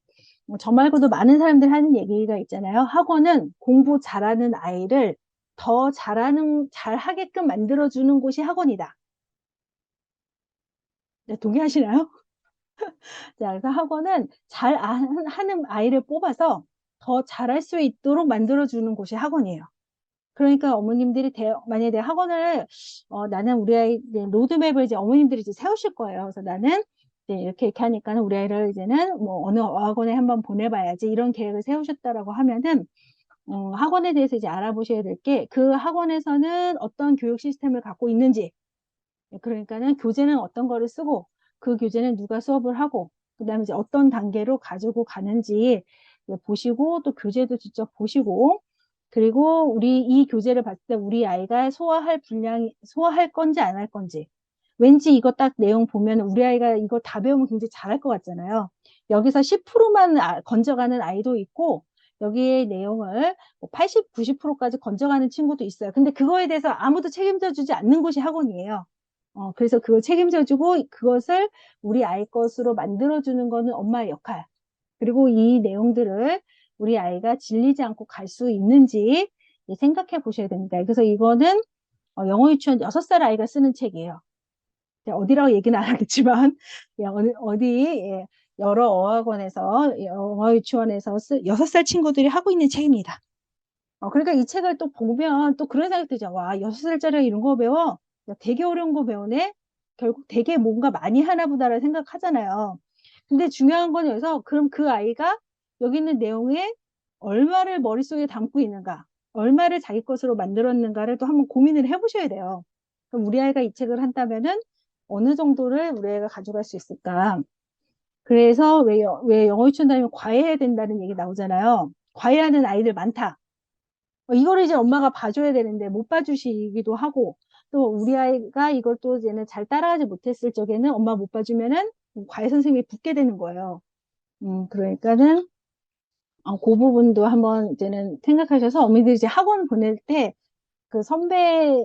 저 말고도 많은 사람들이 하는 얘기가 있잖아요. 학원은 공부 잘하는 아이를 더 잘하게끔 만들어주는 곳이 학원이다. 네, 동의하시나요? 자, 그래서 학원은 하는 아이를 뽑아서 더 잘할 수 있도록 만들어주는 곳이 학원이에요. 그러니까 어머님들이 만약에 내 학원을 나는 우리 아이 로드맵을 이제 어머님들이 이제 세우실 거예요. 그래서 나는 이제 이렇게 하니까는 우리 아이를 이제는 뭐 어느 학원에 한번 보내봐야지 이런 계획을 세우셨다라고 하면은 학원에 대해서 이제 알아보셔야 될 게 그 학원에서는 어떤 교육 시스템을 갖고 있는지 그러니까는 교재는 어떤 거를 쓰고 그 교재는 누가 수업을 하고 그다음에 이제 어떤 단계로 가지고 가는지 보시고 또 교재도 직접 보시고 그리고 우리 이 교재를 봤을 때 우리 아이가 소화할 건지 안 할 건지 왠지 이거 딱 내용 보면 우리 아이가 이거 다 배우면 굉장히 잘할 것 같잖아요. 여기서 10%만 건져가는 아이도 있고 여기에 내용을 80, 90%까지 건져가는 친구도 있어요. 근데 그거에 대해서 아무도 책임져 주지 않는 곳이 학원이에요. 그래서 그걸 책임져 주고 그것을 우리 아이 것으로 만들어주는 거는 엄마의 역할. 그리고 이 내용들을 우리 아이가 질리지 않고 갈 수 있는지 생각해 보셔야 됩니다. 그래서 이거는 영어 유치원 6살 아이가 쓰는 책이에요. 어디라고 얘기는 안 하겠지만, 예, 어디, 예, 여러 어학원에서, 영어 유치원에서 6살 친구들이 하고 있는 책입니다. 그러니까 이 책을 또 보면 또 그런 생각 들죠. 와, 6살짜리 이런 거 배워? 야, 되게 어려운 거 배우네? 결국 되게 뭔가 많이 하나 보다라는 생각하잖아요. 근데 중요한 건 여기서 그럼 그 아이가 여기 있는 내용에 얼마를 머릿속에 담고 있는가, 얼마를 자기 것으로 만들었는가를 또 한번 고민을 해보셔야 돼요. 그럼 우리 아이가 이 책을 한다면은 어느 정도를 우리 아이가 가져갈 수 있을까? 그래서 왜 영어 유치원 다니면 과외해야 된다는 얘기 나오잖아요. 과외하는 아이들 많다. 이거를 이제 엄마가 봐줘야 되는데 못 봐주시기도 하고, 또 우리 아이가 이걸 또 이제는 잘 따라가지 못했을 적에는 엄마 못 봐주면은 과외 선생님이 붙게 되는 거예요. 그러니까는 그 부분도 한번 이제는 생각하셔서 어머니들이 이제 학원 보낼 때 그 선배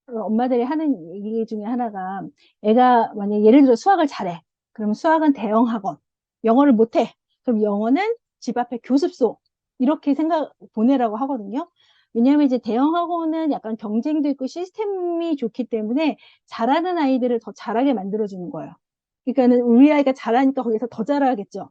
엄마들이 하는 얘기 중에 하나가, 애가 만약 예를 들어 수학을 잘해. 그러면 수학은 대형 학원. 영어를 못해. 그럼 영어는 집 앞에 교습소. 이렇게 생각 보내라고 하거든요. 왜냐하면 이제 대형 학원은 약간 경쟁도 있고 시스템이 좋기 때문에 잘하는 아이들을 더 잘하게 만들어주는 거예요. 그러니까는 우리 아이가 잘하니까 거기서 더 잘하겠죠.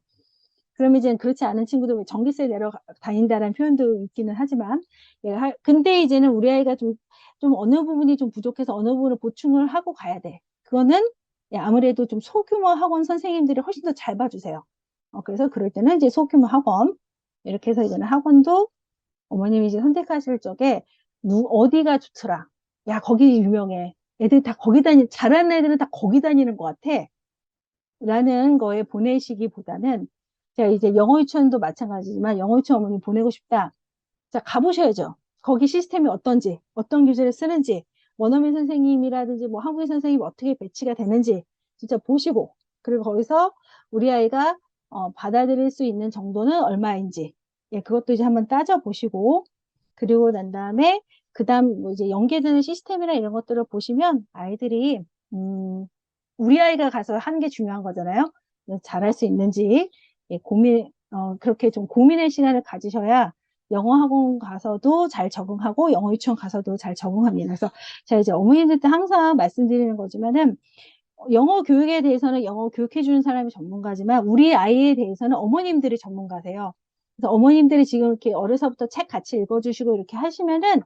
그러면 이제 그렇지 않은 친구들 왜 전기세 내러 다닌다라는 표현도 있기는 하지만, 예, 근데 이제는 우리 아이가 좀 어느 부분이 좀 부족해서 어느 부분을 보충을 하고 가야 돼. 그거는 예, 아무래도 좀 소규모 학원 선생님들이 훨씬 더 잘 봐주세요. 그래서 그럴 때는 이제 소규모 학원, 이렇게 해서 이제는 학원도 어머님이 이제 선택하실 적에 어디가 좋더라. 야, 거기 유명해. 애들 다 거기 잘하는 애들은 다 거기 다니는 것 같아. 라는 거에 보내시기보다는, 제가 이제 영어 유치원도 마찬가지지만 영어 유치원 어머니 보내고 싶다. 자, 가보셔야죠. 거기 시스템이 어떤지, 어떤 교재를 쓰는지, 원어민 선생님이라든지 뭐 한국인 선생님이 어떻게 배치가 되는지 진짜 보시고, 그리고 거기서 우리 아이가 받아들일 수 있는 정도는 얼마인지, 예, 그것도 이제 한번 따져보시고, 그리고 난 다음에 그다음 뭐 이제 연계되는 시스템이나 이런 것들을 보시면 아이들이 우리 아이가 가서 하는 게 중요한 거잖아요. 잘할 수 있는지, 예, 그렇게 좀 고민의 시간을 가지셔야 영어 학원 가서도 잘 적응하고 영어 유치원 가서도 잘 적응합니다. 그래서 제가 이제 어머니들한테 항상 말씀드리는 거지만은, 영어 교육에 대해서는 영어 교육해 주는 사람이 전문가지만 우리 아이에 대해서는 어머님들이 전문가세요. 그래서 어머님들이 지금 이렇게 어려서부터 책 같이 읽어주시고 이렇게 하시면은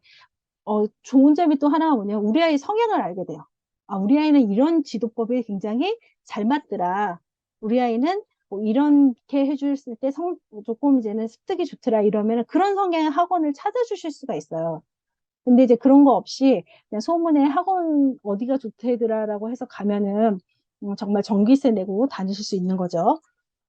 좋은 점이 또 하나가 뭐냐면 우리 아이 성향을 알게 돼요. 우리 아이는 이런 지도법에 굉장히 잘 맞더라. 우리 아이는 뭐 이렇게 해줬을 때 조금 이제는 습득이 좋더라. 이러면 그런 성향의 학원을 찾아주실 수가 있어요. 근데 이제 그런 거 없이 그냥 소문에 학원 어디가 좋대더라라고 해서 가면은 정말 전기세 내고 다니실 수 있는 거죠.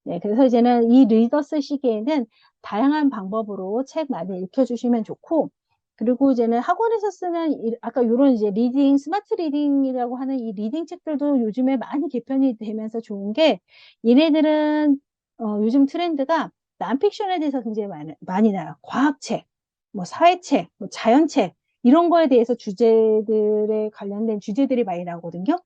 네, 그래서 이제는 이 리더스 시기에는 다양한 방법으로 책 많이 읽혀주시면 좋고, 그리고 이제는 학원에서 쓰는 아까 이런 이제 리딩, 스마트 리딩이라고 하는 이 리딩 책들도 요즘에 많이 개편이 되면서 좋은 게, 얘네들은 요즘 트렌드가 난픽션에 대해서 굉장히 많이 나요. 과학책, 뭐 사회책, 뭐 자연책 이런 거에 대해서 주제들에 관련된 주제들이 많이 나오거든요.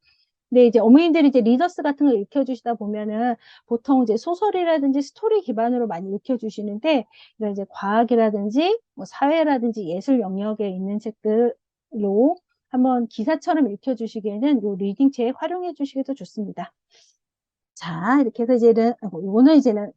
근데 이제 어머님들이 이제 리더스 같은 걸 읽혀주시다 보면은 보통 이제 소설이라든지 스토리 기반으로 많이 읽혀주시는데, 이런 이제 과학이라든지 뭐 사회라든지 예술 영역에 있는 책들로 한번 기사처럼 읽혀주시기에는 요 리딩 책 활용해 주시기도 좋습니다. 자, 이렇게 해서 이제는, 이거는 이제는,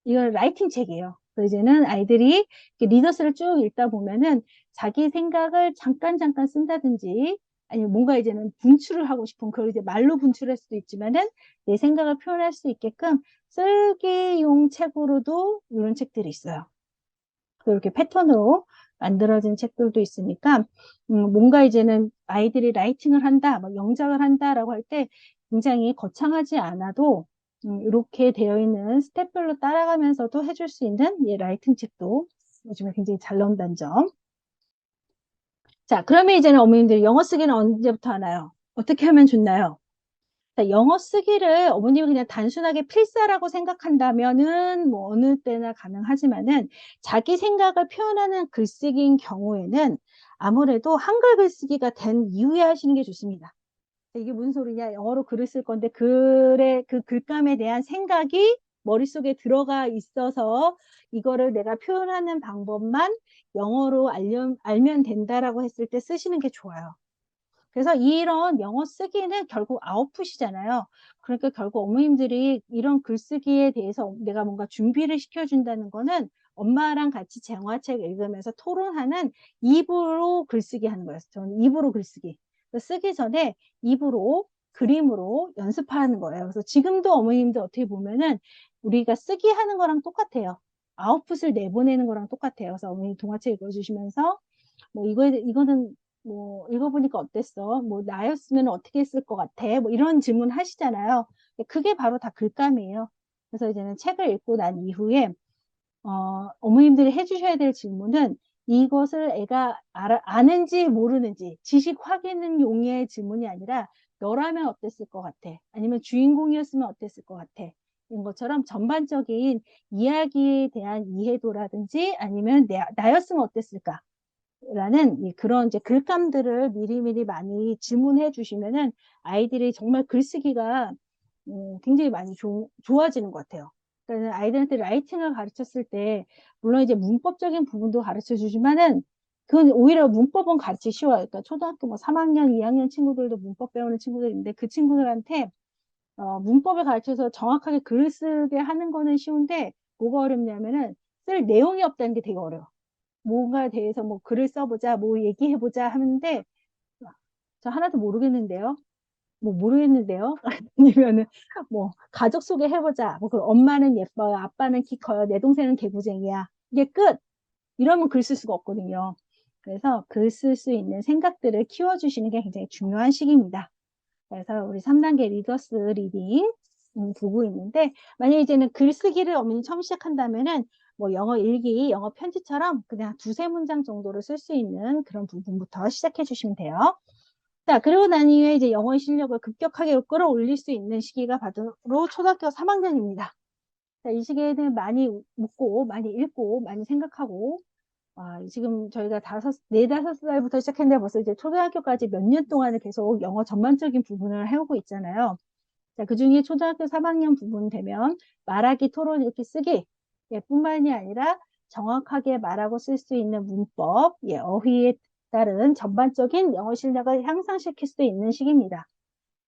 이건 라이팅 책이에요. 그래서 이제는 아이들이 리더스를 쭉 읽다 보면은 자기 생각을 잠깐 쓴다든지, 아니면 뭔가 이제는 분출을 하고 싶은 그걸 이제 말로 분출할 수도 있지만은 내 생각을 표현할 수 있게끔 쓸기용 책으로도 이런 책들이 있어요. 이렇게 패턴으로 만들어진 책들도 있으니까, 뭔가 이제는 아이들이 라이팅을 한다, 뭐 영작을 한다라고 할 때 굉장히 거창하지 않아도 이렇게 되어 있는 스텝별로 따라가면서도 해줄 수 있는 이 라이팅 책도 요즘에 굉장히 잘 나온다는 점. 자, 그러면 이제는 어머님들 영어 쓰기는 언제부터 하나요? 어떻게 하면 좋나요? 자, 영어 쓰기를 어머님이 그냥 단순하게 필사라고 생각한다면은 뭐 어느 때나 가능하지만은, 자기 생각을 표현하는 글쓰기인 경우에는 아무래도 한글 글쓰기가 된 이후에 하시는 게 좋습니다. 이게 무슨 소리냐? 영어로 글을 쓸 건데 글의 그 글감에 대한 생각이 머릿속에 들어가 있어서 이거를 내가 표현하는 방법만 영어로 알면 된다라고 했을 때 쓰시는 게 좋아요. 그래서 이런 영어 쓰기는 결국 아웃풋이잖아요. 그러니까 결국 어머님들이 이런 글쓰기에 대해서 내가 뭔가 준비를 시켜준다는 거는 엄마랑 같이 정화책 읽으면서 토론하는 입으로 글쓰기 하는 거였어요. 저는 입으로 글쓰기. 쓰기 전에 입으로 그림으로 연습하는 거예요. 그래서 지금도 어머님들 어떻게 보면은 우리가 쓰기 하는 거랑 똑같아요. 아웃풋을 내보내는 거랑 똑같아요. 그래서 어머니 동화책 읽어주시면서 뭐 이거는 뭐 읽어보니까 어땠어? 뭐 나였으면 어떻게 했을 것 같아? 뭐 이런 질문 하시잖아요. 그게 바로 다 글감이에요. 그래서 이제는 책을 읽고 난 이후에 어머님들이 해주셔야 될 질문은 이것을 애가 아는지 모르는지 지식 확인 용의 질문이 아니라 너라면 어땠을 것 같아? 아니면 주인공이었으면 어땠을 것 같아? 이런 것처럼 전반적인 이야기에 대한 이해도라든지 아니면 나였으면 어땠을까? 라는 그런 이제 글감들을 미리미리 많이 질문해 주시면은 아이들이 정말 글쓰기가 굉장히 많이 좋아지는 것 같아요. 그러니까 아이들한테 라이팅을 가르쳤을 때 물론 이제 문법적인 부분도 가르쳐 주지만은 그건 오히려 문법은 가르치기 쉬워요. 그러니까 초등학교 뭐 3학년, 2학년 친구들도 문법 배우는 친구들인데 그 친구들한테 문법을 가르쳐서 정확하게 글을 쓰게 하는 거는 쉬운데 뭐가 어렵냐면은 쓸 내용이 없다는 게 되게 어려워. 뭔가에 대해서 뭐 글을 써보자, 뭐 얘기해보자 하는데, 저 하나도 모르겠는데요? 뭐 모르겠는데요? 아니면은 뭐 가족 소개해보자. 뭐 그럼 엄마는 예뻐요, 아빠는 키 커요, 내 동생은 개구쟁이야. 이게 끝! 이러면 글 쓸 수가 없거든요. 그래서 글 쓸 수 있는 생각들을 키워주시는 게 굉장히 중요한 시기입니다. 그래서 우리 3단계 리더스 리딩 보고 있는데 만약에 이제는 글쓰기를 어머니 처음 시작한다면은 뭐 영어 일기, 영어 편지처럼 그냥 두세 문장 정도를 쓸 수 있는 그런 부분부터 시작해 주시면 돼요. 자, 그리고 난 이후에 이제 영어 실력을 급격하게 끌어올릴 수 있는 시기가 바로 초등학교 3학년입니다. 자, 이 시기에는 많이 묻고, 많이 읽고, 많이 생각하고, 지금 저희가 네다섯 살부터 시작했는데 벌써 이제 초등학교까지 몇 년 동안을 계속 영어 전반적인 부분을 해오고 있잖아요. 자, 그중에 초등학교 3학년 부분 되면 말하기, 토론, 읽기, 쓰기 뿐만이 아니라 정확하게 말하고 쓸 수 있는 문법, 어휘에 따른 전반적인 영어 실력을 향상시킬 수 있는 시기입니다.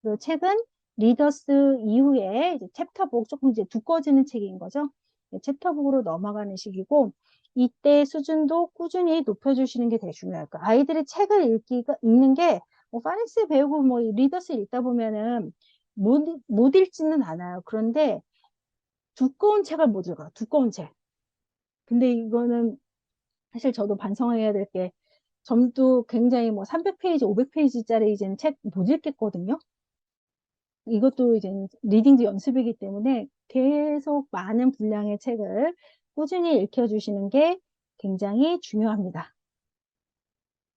그리고 책은 리더스 이후에 이제 챕터북 조금 이제 두꺼워지는 책인 거죠. 챕터북으로 넘어가는 시기고 이때 수준도 꾸준히 높여주시는 게 되게 중요할 거예요. 아이들이 책을 읽는 게 뭐 파닉스 배우고 뭐 리더스 읽다 보면은 못 읽지는 않아요. 그런데 두꺼운 책을 못 읽어요. 두꺼운 책. 근데 이거는 사실 저도 반성해야 될 게 점도 굉장히 뭐 300페이지, 500페이지짜리 이제는 책 못 읽겠거든요. 이것도 이제 리딩도 연습이기 때문에 계속 많은 분량의 책을 꾸준히 읽혀주시는 게 굉장히 중요합니다.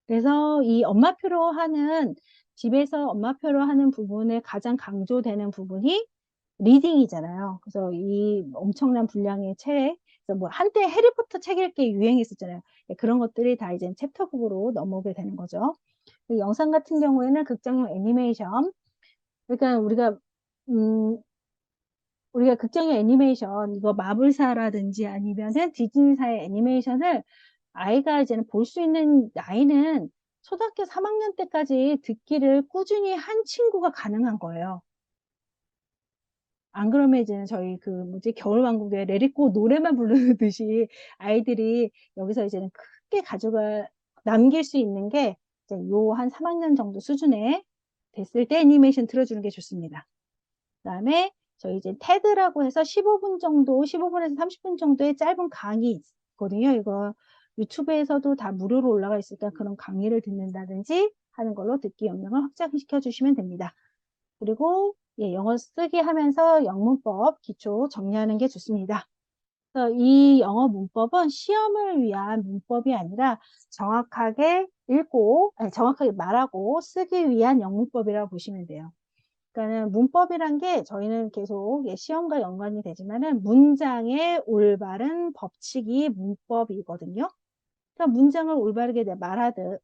그래서 이 엄마표로 하는, 집에서 엄마표로 하는 부분에 가장 강조되는 부분이 리딩이잖아요. 그래서 이 엄청난 분량의 책, 그래서 뭐 한때 해리포터 책 읽기 유행했었잖아요. 그런 것들이 다 이제 챕터북으로 넘어오게 되는 거죠. 영상 같은 경우에는 극장용 애니메이션, 그러니까 음, 우리가 극장용 애니메이션, 이거 마블사라든지 아니면은 디즈니사의 애니메이션을 아이가 이제는 볼 수 있는 나이는 초등학교 3학년 때까지 듣기를 꾸준히 한 친구가 가능한 거예요. 안 그러면 이제는 저희 그 뭐지 겨울왕국의 레리코 노래만 부르듯이 아이들이 여기서 이제는 크게 가져가 남길 수 있는 게 이제 요 한 3학년 정도 수준에 됐을 때 애니메이션 틀어주는 게 좋습니다. 그다음에 저희 이제 테드라고 해서 15분 정도, 15분에서 30분 정도의 짧은 강의 있거든요. 이거 유튜브에서도 다 무료로 올라가 있으니까 그런 강의를 듣는다든지 하는 걸로 듣기 역량을 확장시켜 주시면 됩니다. 그리고 영어 쓰기 하면서 영문법 기초 정리하는 게 좋습니다. 그래서 이 영어 문법은 시험을 위한 문법이 아니라 정확하게 읽고, 아니, 정확하게 말하고 쓰기 위한 영문법이라고 보시면 돼요. 그러니까는 문법이란 게 저희는 계속 시험과 연관이 되지만은 문장의 올바른 법칙이 문법이거든요. 그러니까 문장을 올바르게 말하든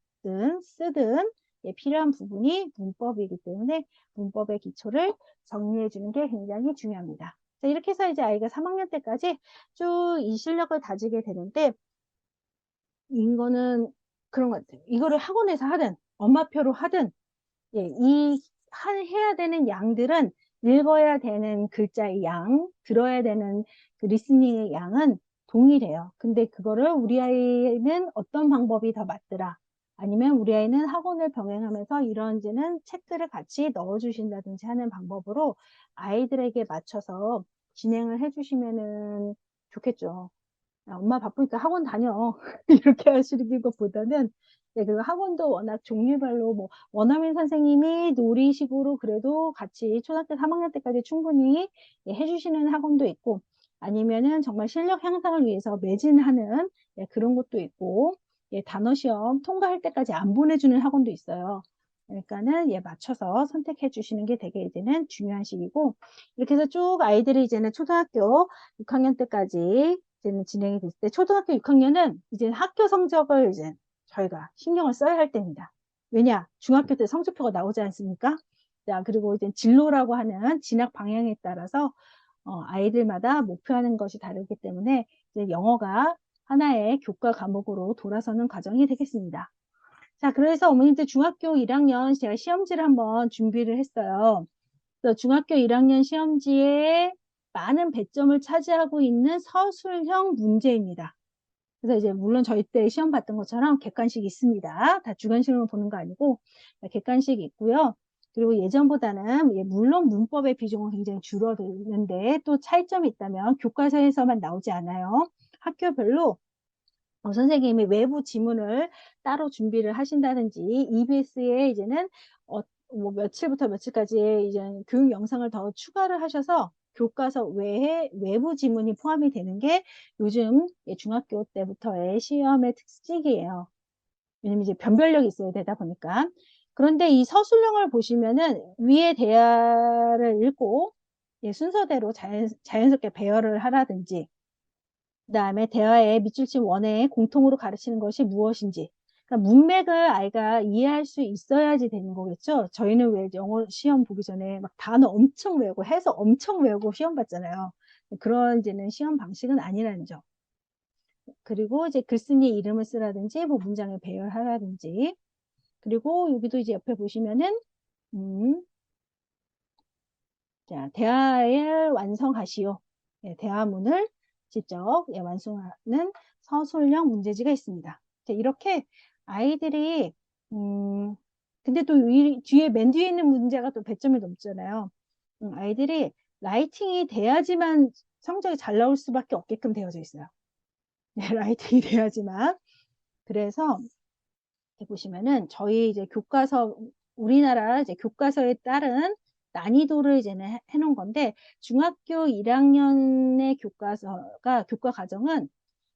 쓰든 필요한 부분이 문법이기 때문에 문법의 기초를 정리해 주는 게 굉장히 중요합니다. 자, 이렇게 해서 이제 아이가 3학년 때까지 쭉 이 실력을 다지게 되는데 이거는 그런 것 같아요. 이거를 학원에서 하든 엄마표로 하든 예, 해야 되는 양들은 읽어야 되는 글자의 양, 들어야 되는 그 리스닝의 양은 동일해요. 근데 그거를 우리 아이는 어떤 방법이 더 맞더라. 아니면 우리 아이는 학원을 병행하면서 이런지는 책들을 같이 넣어주신다든지 하는 방법으로 아이들에게 맞춰서 진행을 해주시면은 좋겠죠. 야, 엄마 바쁘니까 학원 다녀. 이렇게 하시는 것보다는, 네, 그 학원도 워낙 종류별로 뭐, 원어민 선생님이 놀이식으로 그래도 같이 초등학교 3학년 때까지 충분히 예, 해주시는 학원도 있고, 아니면은 정말 실력 향상을 위해서 매진하는 예, 그런 것도 있고, 예, 단어 시험 통과할 때까지 안 보내주는 학원도 있어요. 그러니까는 예, 맞춰서 선택해 주시는 게 되게 이제는 중요한 시기고, 이렇게 해서 쭉 아이들이 이제는 초등학교 6학년 때까지 이제는 진행이 됐을 때 초등학교 6학년은 이제 학교 성적을 이제 저희가 신경을 써야 할 때입니다. 왜냐? 중학교 때 성적표가 나오지 않습니까? 자, 그리고 이제 진로라고 하는 진학 방향에 따라서 아이들마다 목표하는 것이 다르기 때문에 이제 영어가 하나의 교과 과목으로 돌아서는 과정이 되겠습니다. 자, 그래서 어머님들 중학교 1학년 제가 시험지를 한번 준비를 했어요. 그래서 중학교 1학년 시험지에 많은 배점을 차지하고 있는 서술형 문제입니다. 그래서 이제 물론 저희 때 시험 봤던 것처럼 객관식 있습니다. 다 주관식으로 보는 거 아니고 객관식 있고요. 그리고 예전보다는 물론 문법의 비중은 굉장히 줄어드는데 또 차이점이 있다면 교과서에서만 나오지 않아요. 학교별로 선생님이 외부 지문을 따로 준비를 하신다든지 EBS에 이제는 뭐 며칠부터 며칠까지 이제 교육 영상을 더 추가를 하셔서 교과서 외에 외부 지문이 포함이 되는 게 요즘 중학교 때부터의 시험의 특징이에요. 왜냐면 이제 변별력이 있어야 되다 보니까. 그런데 이 서술형을 보시면은 위에 대화를 읽고 순서대로 자연스럽게 배열을 하라든지 그다음에 대화의 밑줄친 원에 공통으로 가르치는 것이 무엇인지. 그러니까 문맥을 아이가 이해할 수 있어야지 되는 거겠죠. 저희는 왜 영어 시험 보기 전에 막 단어 엄청 외우고 해서 엄청 외우고 시험 봤잖아요. 그런 이제는 시험 방식은 아니라는 점. 그리고 이제 글쓴이 이름을 쓰라든지 뭐 문장을 배열하라든지. 그리고 여기도 이제 옆에 보시면은 자, 대화를 완성하시오. 네, 대화문을 직접 완성하는 서술형 문제지가 있습니다. 자, 이렇게 아이들이 근데 또 뒤에 맨 뒤에 있는 문제가 또 배점이 높잖아요. 아이들이 라이팅이 돼야지만 성적이 잘 나올 수밖에 없게끔 되어져 있어요. 네, 라이팅이 돼야지만. 그래서 이렇게 보시면은 저희 이제 교과서 우리나라 이제 교과서에 따른 난이도를 이제는 해놓은 건데 중학교 1학년의 교과 과정은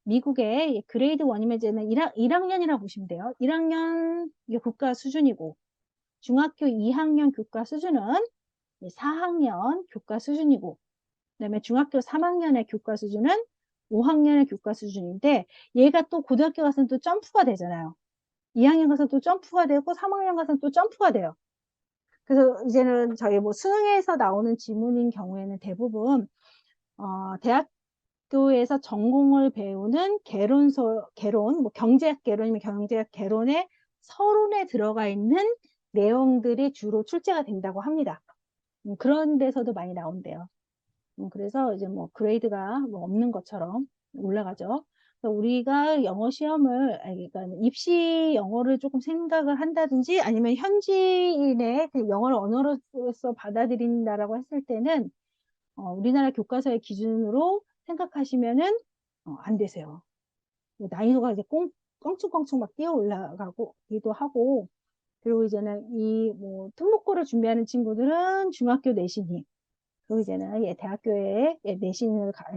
미국의 그레이드 1이면 이제는 1학년이라고 보시면 돼요. 1학년 교과 수준이고 중학교 2학년 교과 수준은 4학년 교과 수준이고 그다음에 중학교 3학년의 교과 수준은 5학년의 교과 수준인데 얘가 또 고등학교 가서는 또 점프가 되잖아요. 2학년 가서 또 점프가 되고 3학년 가서 또 점프가 돼요. 그래서 이제는 저희 뭐 수능에서 나오는 지문인 경우에는 대부분 대학교에서 전공을 배우는 개론, 뭐 경제학 개론이면 경제학 개론의 서론에 들어가 있는 내용들이 주로 출제가 된다고 합니다. 그런 데서도 많이 나온대요. 그래서 이제 뭐 그레이드가 뭐 없는 것처럼 올라가죠. 그래서 우리가 영어 시험을, 그러니까 입시 영어를 조금 생각을 한다든지 아니면 현지인의 그 영어를 언어로서 받아들인다라고 했을 때는 우리나라 교과서의 기준으로 생각하시면은 안 되세요. 난이도가 이제 껑충껑충 막 뛰어 올라가기도 하고 그리고 이제는 이 뭐 특목고를 준비하는 친구들은 중학교 내신이 그리고 이제는 대학교에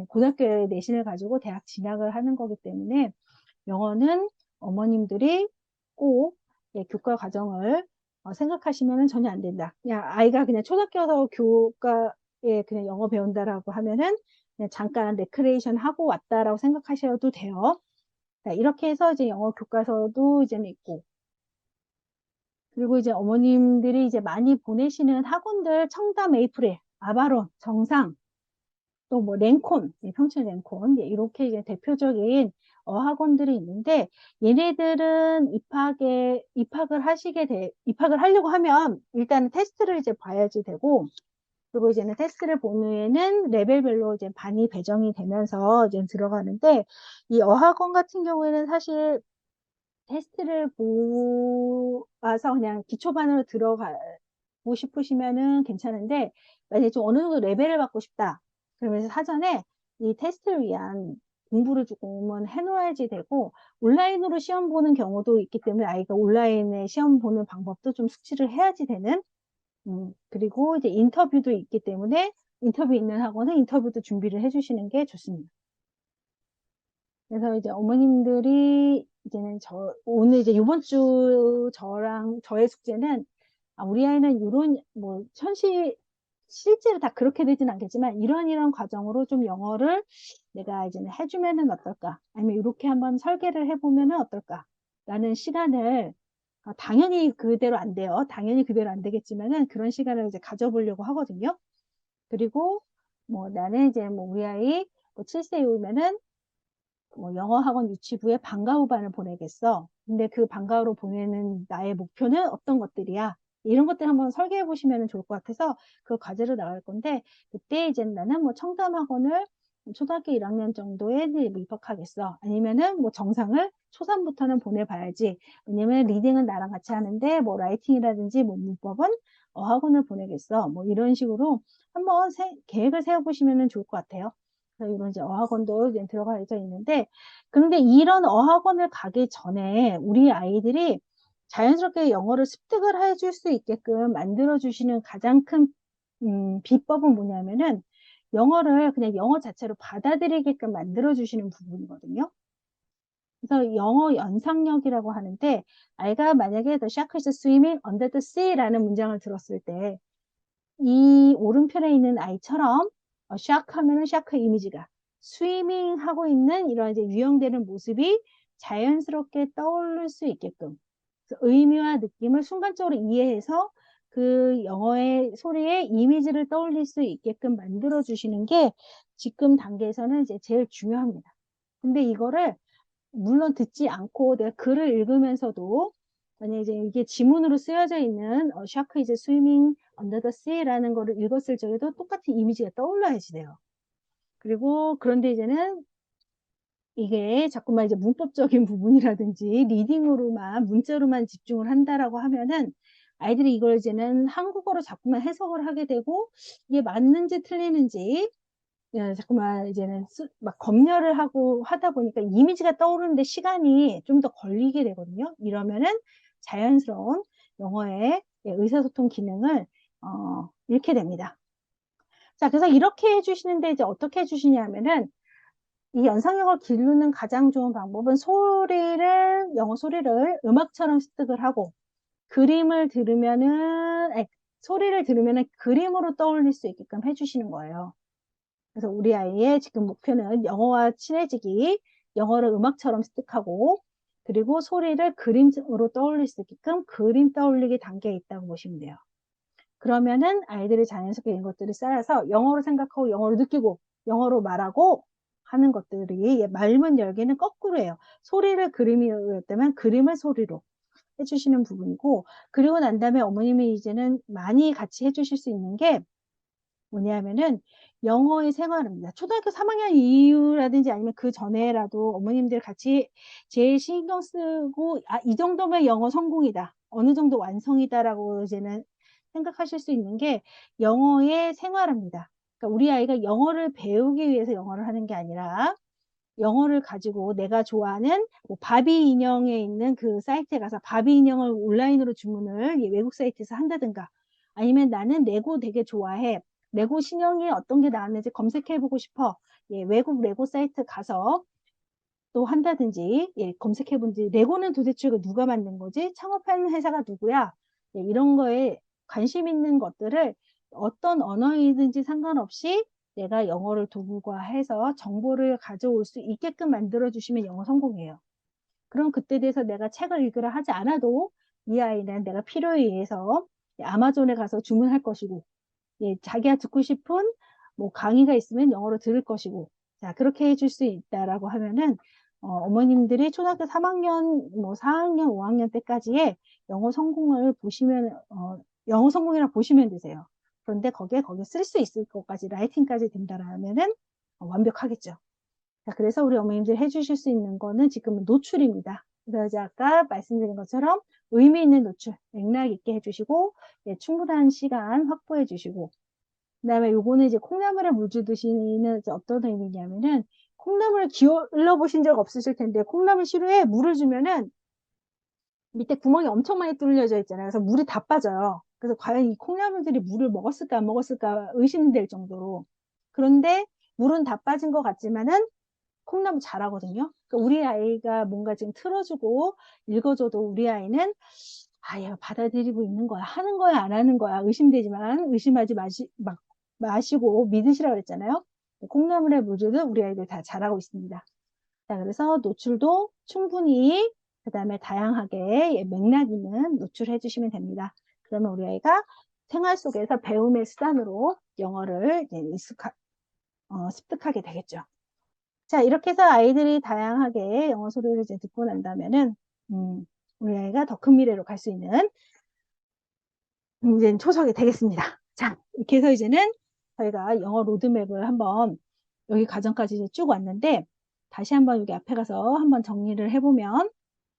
고등학교에 내신을 가지고 대학 진학을 하는 거기 때문에 영어는 어머님들이 꼭 교과 과정을 생각하시면 전혀 안 된다. 그냥 아이가 그냥 초등학교에서 교과에 그냥 영어 배운다라고 하면은 그냥 잠깐 레크레이션 하고 왔다라고 생각하셔도 돼요. 자, 이렇게 해서 이제 영어 교과서도 이제는 있고 그리고 이제 어머님들이 이제 많이 보내시는 학원들 청담 에이프릴, 아바론, 정상 또 뭐 랭콘, 평촌 랭콘 이렇게 이제 대표적인 어학원들이 있는데 얘네들은 입학을 하려고 하면 일단은 테스트를 이제 봐야지 되고 그리고 이제는 테스트를 본 후에는 레벨별로 이제 반이 배정이 되면서 이제 들어가는데 이 어학원 같은 경우에는 사실 테스트를 보아서 그냥 기초반으로 들어가고 싶으시면은 괜찮은데 만약에 좀 어느 정도 레벨을 받고 싶다. 그러면서 사전에 이 테스트를 위한 공부를 조금은 해놓아야지 되고 온라인으로 시험 보는 경우도 있기 때문에 아이가 온라인에 시험 보는 방법도 좀 숙지를 해야지 되는 그리고 이제 인터뷰도 있기 때문에 인터뷰 있는 학원은 인터뷰도 준비를 해주시는 게 좋습니다. 그래서 이제 어머님들이 이제는 오늘 이제 이번 주 저랑 저의 숙제는 우리 아이는 이런 뭐 실제로 다 그렇게 되진 않겠지만 이런 과정으로 좀 영어를 내가 이제는 해주면은 어떨까? 아니면 이렇게 한번 설계를 해보면은 어떨까? 라는 시간을 당연히 그대로 안 돼요. 당연히 그대로 안 되겠지만은 그런 시간을 이제 가져보려고 하거든요. 그리고 뭐 나는 이제 뭐 우리 아이 뭐 7세 이후면은 뭐 영어 학원 유치부에 방과 후반을 보내겠어. 근데 그 방과 후로 보내는 나의 목표는 어떤 것들이야? 이런 것들 한번 설계해 보시면 좋을 것 같아서 그 과제로 나갈 건데 그때 이제 나는 뭐 청담 학원을 초등학교 1학년 정도에 뭐 입학하겠어. 아니면은 뭐 정상을 초3부터는 보내봐야지. 왜냐면 리딩은 나랑 같이 하는데 뭐 라이팅이라든지 뭐 문법은 어학원을 보내겠어. 뭐 이런 식으로 한번 계획을 세워보시면 좋을 것 같아요. 그래서 이런 이제 어학원도 이제 들어가져 있는데, 그런데 이런 어학원을 가기 전에 우리 아이들이 자연스럽게 영어를 습득을 해줄 수 있게끔 만들어주시는 가장 큰 비법은 뭐냐면은 영어를 그냥 영어 자체로 받아들이게끔 만들어주시는 부분이거든요. 그래서 영어 연상력이라고 하는데 아이가 만약에 The shark is swimming under the sea라는 문장을 들었을 때 이 오른편에 있는 아이처럼 샤크 하면은 샤크 이미지가 스위밍 하고 있는 이런 이제 유형되는 모습이 자연스럽게 떠오를 수 있게끔 의미와 느낌을 순간적으로 이해해서 그 영어의 소리의 이미지를 떠올릴 수 있게끔 만들어 주시는 게 지금 단계에서는 이제 제일 중요합니다. 근데 이거를 물론 듣지 않고 내가 글을 읽으면서도 만약에 이제 이게 지문으로 쓰여져 있는 샤크 이제 스위밍 언더 더 씨라는 거를 읽었을 적에도 똑같은 이미지가 떠올라야지 돼요. 그리고 그런데 이제는 이게 자꾸만 이제 문법적인 부분이라든지 리딩으로만 문자로만 집중을 한다라고 하면은 아이들이 이걸 이제는 한국어로 자꾸만 해석을 하게 되고 이게 맞는지 틀리는지 자꾸만 이제는 막 검열을 하고 하다 보니까 이미지가 떠오르는데 시간이 좀 더 걸리게 되거든요. 이러면은 자연스러운 영어의 의사소통 기능을 잃게 됩니다. 자, 그래서 이렇게 해주시는데 이제 어떻게 해주시냐면은 이 연상영어를 기르는 가장 좋은 방법은 영어 소리를 음악처럼 습득을 하고 그림을 들으면은, 소리를 들으면은 그림으로 떠올릴 수 있게끔 해주시는 거예요. 그래서 우리 아이의 지금 목표는 영어와 친해지기, 영어를 음악처럼 습득하고, 그리고 소리를 그림으로 떠올릴 수 있게끔 그림 떠올리기 단계에 있다고 보시면 돼요. 그러면은 아이들이 자연스럽게 이런 것들이 쌓여서 영어로 생각하고 영어로 느끼고 영어로 말하고 하는 것들이 말문 열기는 거꾸로 해요. 소리를 그림이었다면 그림을 소리로 해주시는 부분이고 그리고 난 다음에 어머님이 이제는 많이 같이 해주실 수 있는 게 뭐냐면은 영어의 생활입니다. 초등학교 3학년 이후라든지 아니면 그 전에라도 어머님들 같이 제일 신경 쓰고 이 정도면 영어 성공이다. 어느 정도 완성이다라고 이제는 생각하실 수 있는 게 영어의 생활입니다. 그러니까 우리 아이가 영어를 배우기 위해서 영어를 하는 게 아니라 영어를 가지고 내가 좋아하는 뭐 바비 인형에 있는 그 사이트에 가서 바비 인형을 온라인으로 주문을 외국 사이트에서 한다든가 아니면 나는 레고 되게 좋아해. 레고 신형이 어떤 게 나왔는지 검색해보고 싶어. 외국 레고 사이트 가서 또 한다든지 검색해본지 레고는 도대체 누가 만든 거지? 창업하는 회사가 누구야? 이런 거에 관심 있는 것들을 어떤 언어이든지 상관없이 내가 영어를 도구화 해서 정보를 가져올 수 있게끔 만들어 주시면 영어 성공이에요. 그럼 그때 대해서 내가 책을 읽으라 하지 않아도 이 아이는 내가 필요에 의해서 아마존에 가서 주문할 것이고 자기가 듣고 싶은 뭐 강의가 있으면 영어로 들을 것이고 자 그렇게 해줄 수 있다라고 하면은 어머님들이 초등학교 3학년, 뭐 4학년, 5학년 때까지의 영어 성공을 보시면, 영어 성공이라 보시면 되세요. 그런데 거기에 쓸 수 있을 것까지, 라이팅까지 된다라면은 완벽하겠죠. 자, 그래서 우리 어머님들 해주실 수 있는 거는 지금은 노출입니다. 그래서 이제 아까 말씀드린 것처럼 의미 있는 노출, 맥락 있게 해주시고, 예, 충분한 시간 확보해 주시고, 그 다음에 요거는 이제 콩나물에 물 주듯이는 어떤 의미냐면은, 콩나물을 기울여 보신 적 없으실 텐데, 콩나물 시루에 물을 주면은 밑에 구멍이 엄청 많이 뚫려져 있잖아요. 그래서 물이 다 빠져요. 그래서 과연 이 콩나물들이 물을 먹었을까 안 먹었을까 의심될 정도로. 그런데 물은 다 빠진 것 같지만은 콩나물 잘하거든요. 그러니까 우리 아이가 뭔가 지금 틀어주고 읽어줘도 우리 아이는 얘가 받아들이고 있는 거야. 하는 거야, 안 하는 거야. 의심되지만 의심하지 마시고 믿으시라고 그랬잖아요. 콩나물에 물주듯 우리 아이들 다 잘하고 있습니다. 자, 그래서 노출도 충분히 그다음에 다양하게 맥락 있는 노출해 주시면 됩니다. 그러면 우리 아이가 생활 속에서 배움의 수단으로 영어를 습득하게 되겠죠. 자, 이렇게 해서 아이들이 다양하게 영어 소리를 이제 듣고 난다면은, 우리 아이가 더 큰 미래로 갈 수 있는, 이제 초석이 되겠습니다. 자, 이렇게 해서 이제는 저희가 영어 로드맵을 한번 여기 과정까지 이제 쭉 왔는데, 다시 한번 여기 앞에 가서 한번 정리를 해보면,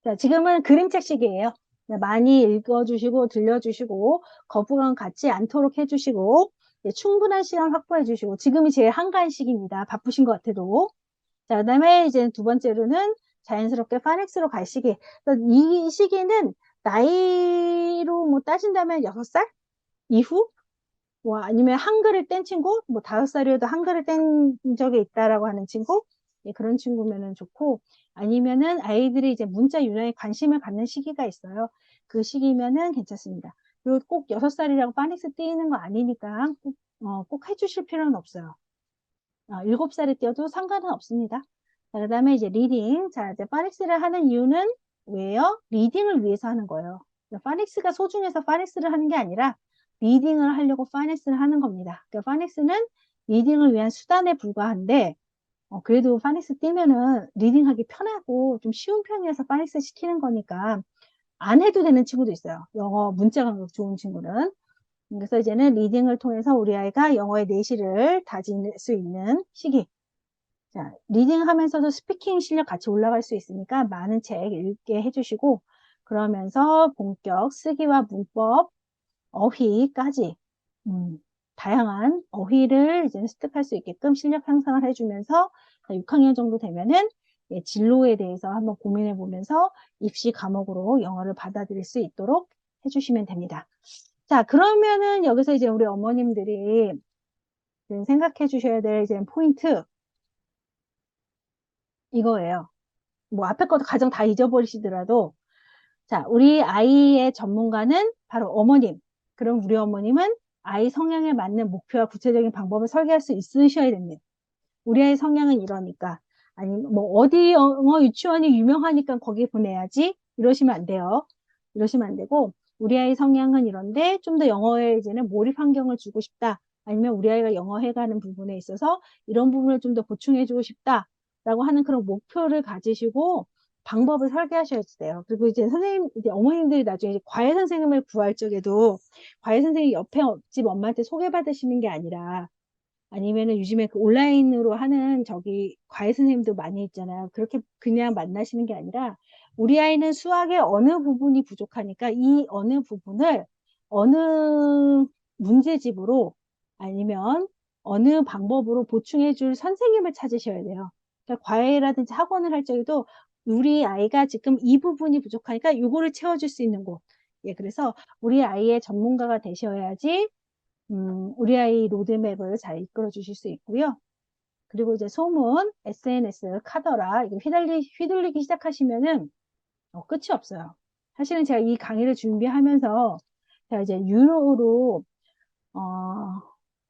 자, 지금은 그림책식이에요. 많이 읽어주시고, 들려주시고, 거부감 갖지 않도록 해주시고, 충분한 시간 확보해 주시고, 지금이 제일 한가한 시기입니다. 바쁘신 것 같아도. 자, 그 다음에 이제 두 번째로는 자연스럽게 파닉스로 갈 시기. 이 시기는 나이로 뭐 따진다면 6살 이후? 뭐 아니면 한글을 뗀 친구? 뭐 5살이어도 한글을 뗀 적이 있다라고 하는 친구? 예, 그런 친구면은 좋고, 아니면은 아이들이 이제 문자 유형에 관심을 갖는 시기가 있어요. 그 시기면은 괜찮습니다. 그리고 꼭 6살이라고 파닉스 띄는 거 아니니까 꼭 해주실 필요는 없어요. 7살에 띄어도 상관은 없습니다. 자, 그 다음에 이제 리딩. 자, 이제 파닉스를 하는 이유는 왜요? 리딩을 위해서 하는 거예요. 파닉스가 소중해서 파닉스를 하는 게 아니라 리딩을 하려고 파닉스를 하는 겁니다. 그러니까 파닉스는 리딩을 위한 수단에 불과한데 그래도 파닉스 띄면은 리딩하기 편하고 좀 쉬운 편이어서 파닉스 시키는 거니까 안 해도 되는 친구도 있어요. 영어 문자 감각 좋은 친구는. 그래서 이제는 리딩을 통해서 우리 아이가 영어의 내실을 다질 수 있는 시기. 자, 리딩 하면서도 스피킹 실력 같이 올라갈 수 있으니까 많은 책 읽게 해주시고, 그러면서 본격 쓰기와 문법, 어휘까지, 다양한 어휘를 이제 습득할 수 있게끔 실력 향상을 해주면서 6학년 정도 되면은 진로에 대해서 한번 고민해 보면서 입시 과목으로 영어를 받아들일 수 있도록 해주시면 됩니다. 자, 그러면은 여기서 이제 우리 어머님들이 생각해 주셔야 될 이제 포인트 이거예요. 뭐 앞에 것도 가정 다 잊어버리시더라도 자, 우리 아이의 전문가는 바로 어머님. 그럼 우리 어머님은 아이 성향에 맞는 목표와 구체적인 방법을 설계할 수 있으셔야 됩니다. 우리 아이 성향은 이러니까 아니면 뭐 어디 영어 유치원이 유명하니까 거기 보내야지 이러시면 안 돼요. 이러시면 안 되고 우리 아이 성향은 이런데 좀 더 영어에 이제는 몰입 환경을 주고 싶다. 아니면 우리 아이가 영어 해가는 부분에 있어서 이런 부분을 좀 더 보충해 주고 싶다라고 하는 그런 목표를 가지시고 방법을 설계하셔야 돼요. 그리고 이제 선생님, 이제 어머님들이 나중에 이제 과외 선생님을 구할 적에도 과외 선생님 옆에 집 엄마한테 소개받으시는 게 아니라 아니면은 요즘에 그 온라인으로 하는 저기 과외 선생님도 많이 있잖아요. 그렇게 그냥 만나시는 게 아니라 우리 아이는 수학의 어느 부분이 부족하니까 이 어느 부분을 어느 문제집으로 아니면 어느 방법으로 보충해 줄 선생님을 찾으셔야 돼요. 그러니까 과외라든지 학원을 할 적에도 우리 아이가 지금 이 부분이 부족하니까 이거를 채워줄 수 있는 곳. 예, 그래서 우리 아이의 전문가가 되셔야지 우리 아이 로드맵을 잘 이끌어 주실 수 있고요. 그리고 이제 소문, SNS, 카더라, 이거 휘둘리기 시작하시면은 끝이 없어요. 사실은 제가 이 강의를 준비하면서 제가 이제 유료로 어,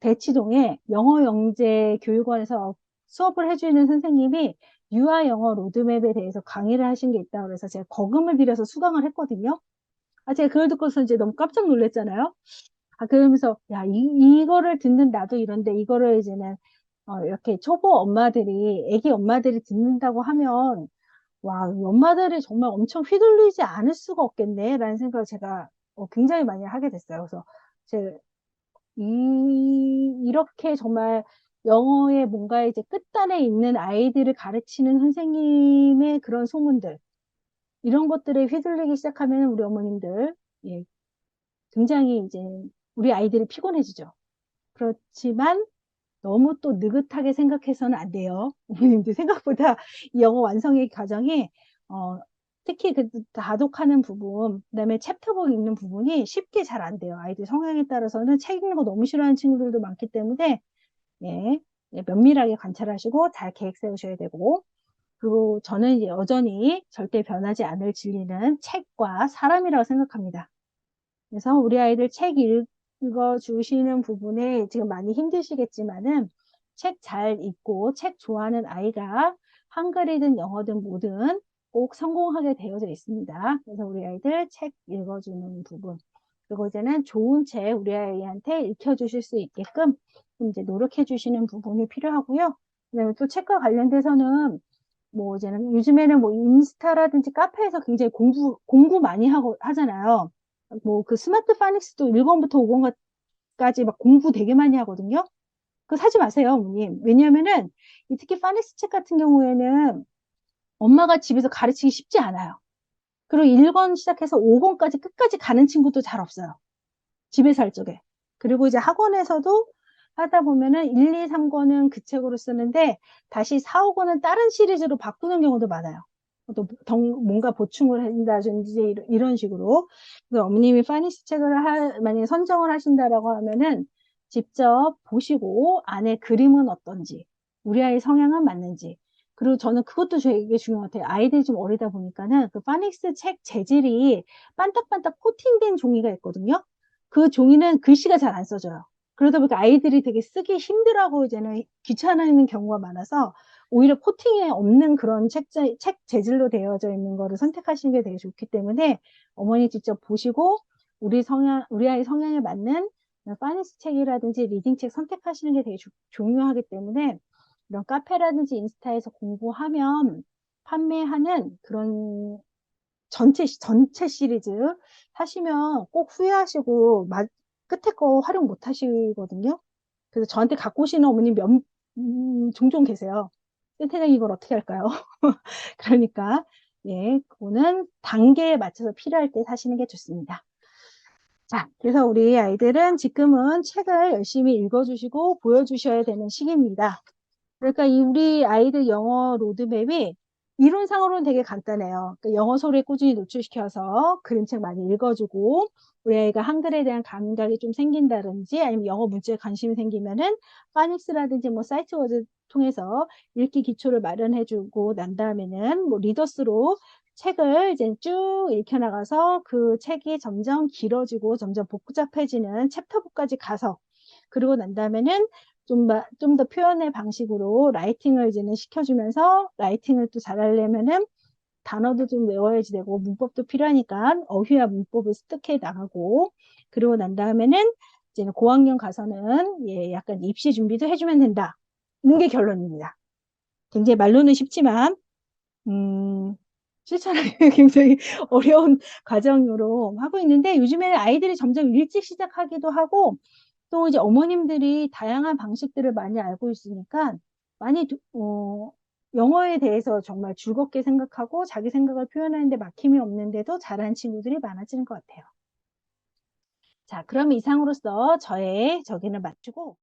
대치동에 영어영재 교육원에서 수업을 해주는 선생님이 유아 영어 로드맵에 대해서 강의를 하신 게 있다고 그래서 제가 거금을 들여서 수강을 했거든요. 제가 그걸 듣고서 이제 너무 깜짝 놀랐잖아요. 그러면서, 야, 이거를 듣는 나도 이런데, 이거를 이제는, 이렇게 초보 엄마들이, 애기 엄마들이 듣는다고 하면, 와, 엄마들이 정말 엄청 휘둘리지 않을 수가 없겠네라는 생각을 제가 굉장히 많이 하게 됐어요. 그래서 제 이렇게 정말 영어의 뭔가 이제 끝단에 있는 아이들을 가르치는 선생님의 그런 소문들, 이런 것들에 휘둘리기 시작하면 우리 어머님들, 예, 굉장히 이제 우리 아이들이 피곤해지죠. 그렇지만 너무 또 느긋하게 생각해서는 안 돼요. 어머님들 생각보다 이 영어 완성의 과정이, 어, 특히 그 다독하는 부분, 그다음에 챕터북 읽는 부분이 쉽게 잘 안 돼요. 아이들 성향에 따라서는 책 읽는 거 너무 싫어하는 친구들도 많기 때문에, 예, 예, 면밀하게 관찰하시고 잘 계획 세우셔야 되고, 그리고 저는 이제 여전히 절대 변하지 않을 진리는 책과 사람이라고 생각합니다. 그래서 우리 아이들 책 읽어 주시는 부분에 지금 많이 힘드시겠지만은 책 잘 읽고 책 좋아하는 아이가 한글이든 영어든 뭐든 꼭 성공하게 되어져 있습니다. 그래서 우리 아이들 책 읽어주는 부분. 그리고 이제는 좋은 책 우리 아이한테 읽혀주실 수 있게끔 이제 노력해 주시는 부분이 필요하고요. 그다음에 또 책과 관련돼서는 뭐 이제는 요즘에는 뭐 인스타라든지 카페에서 굉장히 공부 많이 하잖아요. 뭐 그 스마트 파닉스도 1권부터 5권까지 막 공부 되게 많이 하거든요. 그거 사지 마세요, 어머님. 왜냐면은 특히 파닉스 책 같은 경우에는 엄마가 집에서 가르치기 쉽지 않아요. 그리고 1권 시작해서 5권까지 끝까지 가는 친구도 잘 없어요. 집에서 할 적에. 그리고 이제 학원에서도 하다 보면은 1, 2, 3권은 그 책으로 쓰는데 다시 4, 5권은 다른 시리즈로 바꾸는 경우도 많아요. 또 뭔가 보충을 한다든지 이런 식으로. 그래서 어머님이 파니스 책을 만약에 선정을 하신다라고 하면은 직접 보시고 안에 그림은 어떤지, 우리 아이 성향은 맞는지. 그리고 저는 그것도 되게 중요한 것 같아요. 아이들이 좀 어리다 보니까는 그 파닉스 책 재질이 반딱반딱 코팅된 종이가 있거든요. 그 종이는 글씨가 잘 안 써져요. 그러다 보니까 아이들이 되게 쓰기 힘들어하고 이제는 귀찮아하는 경우가 많아서 오히려 코팅에 없는 그런 책 재질로 되어져 있는 거를 선택하시는 게 되게 좋기 때문에 어머니 직접 보시고 우리 아이 성향에 맞는 파니스 책이라든지 리딩 책 선택하시는 게 되게 중요하기 때문에 이런 카페라든지 인스타에서 공부하면 판매하는 그런 전체 시리즈 사시면 꼭 후회하시고 끝에 거 활용 못 하시거든요. 그래서 저한테 갖고 오시는 어머님 종종 계세요. 센터장 이걸 어떻게 할까요? 그러니까 예, 그거는 단계에 맞춰서 필요할 때 사시는 게 좋습니다. 자, 그래서 우리 아이들은 지금은 책을 열심히 읽어주시고 보여주셔야 되는 시기입니다. 그러니까 우리 아이들 영어 로드맵이 이론상으로는 되게 간단해요. 그러니까 영어 소리에 꾸준히 노출시켜서 그림책 많이 읽어주고 우리 아이가 한글에 대한 감각이 좀 생긴다든지 아니면 영어 문제에 관심이 생기면은 파닉스라든지 뭐 사이트 워드 통해서 읽기 기초를 마련해주고 난 다음에는 뭐 리더스로 책을 이제 쭉 읽혀나가서 그 책이 점점 길어지고 점점 복잡해지는 챕터북까지 가서 그리고 난 다음에는 좀 더 표현의 방식으로 라이팅을 이제는 시켜주면서 라이팅을 또 잘하려면은 단어도 좀 외워야지 되고 문법도 필요하니까 어휘와 문법을 습득해 나가고 그리고 난 다음에는 이제는 고학년 가서는 예, 약간 입시 준비도 해주면 된다. 이게 결론입니다. 굉장히 말로는 쉽지만 실천하기 굉장히 어려운 과정으로 하고 있는데 요즘에는 아이들이 점점 일찍 시작하기도 하고 또 이제 어머님들이 다양한 방식들을 많이 알고 있으니까 많이 영어에 대해서 정말 즐겁게 생각하고 자기 생각을 표현하는데 막힘이 없는데도 잘하는 친구들이 많아지는 것 같아요. 자, 그럼 이상으로서 저의 저기는 마치고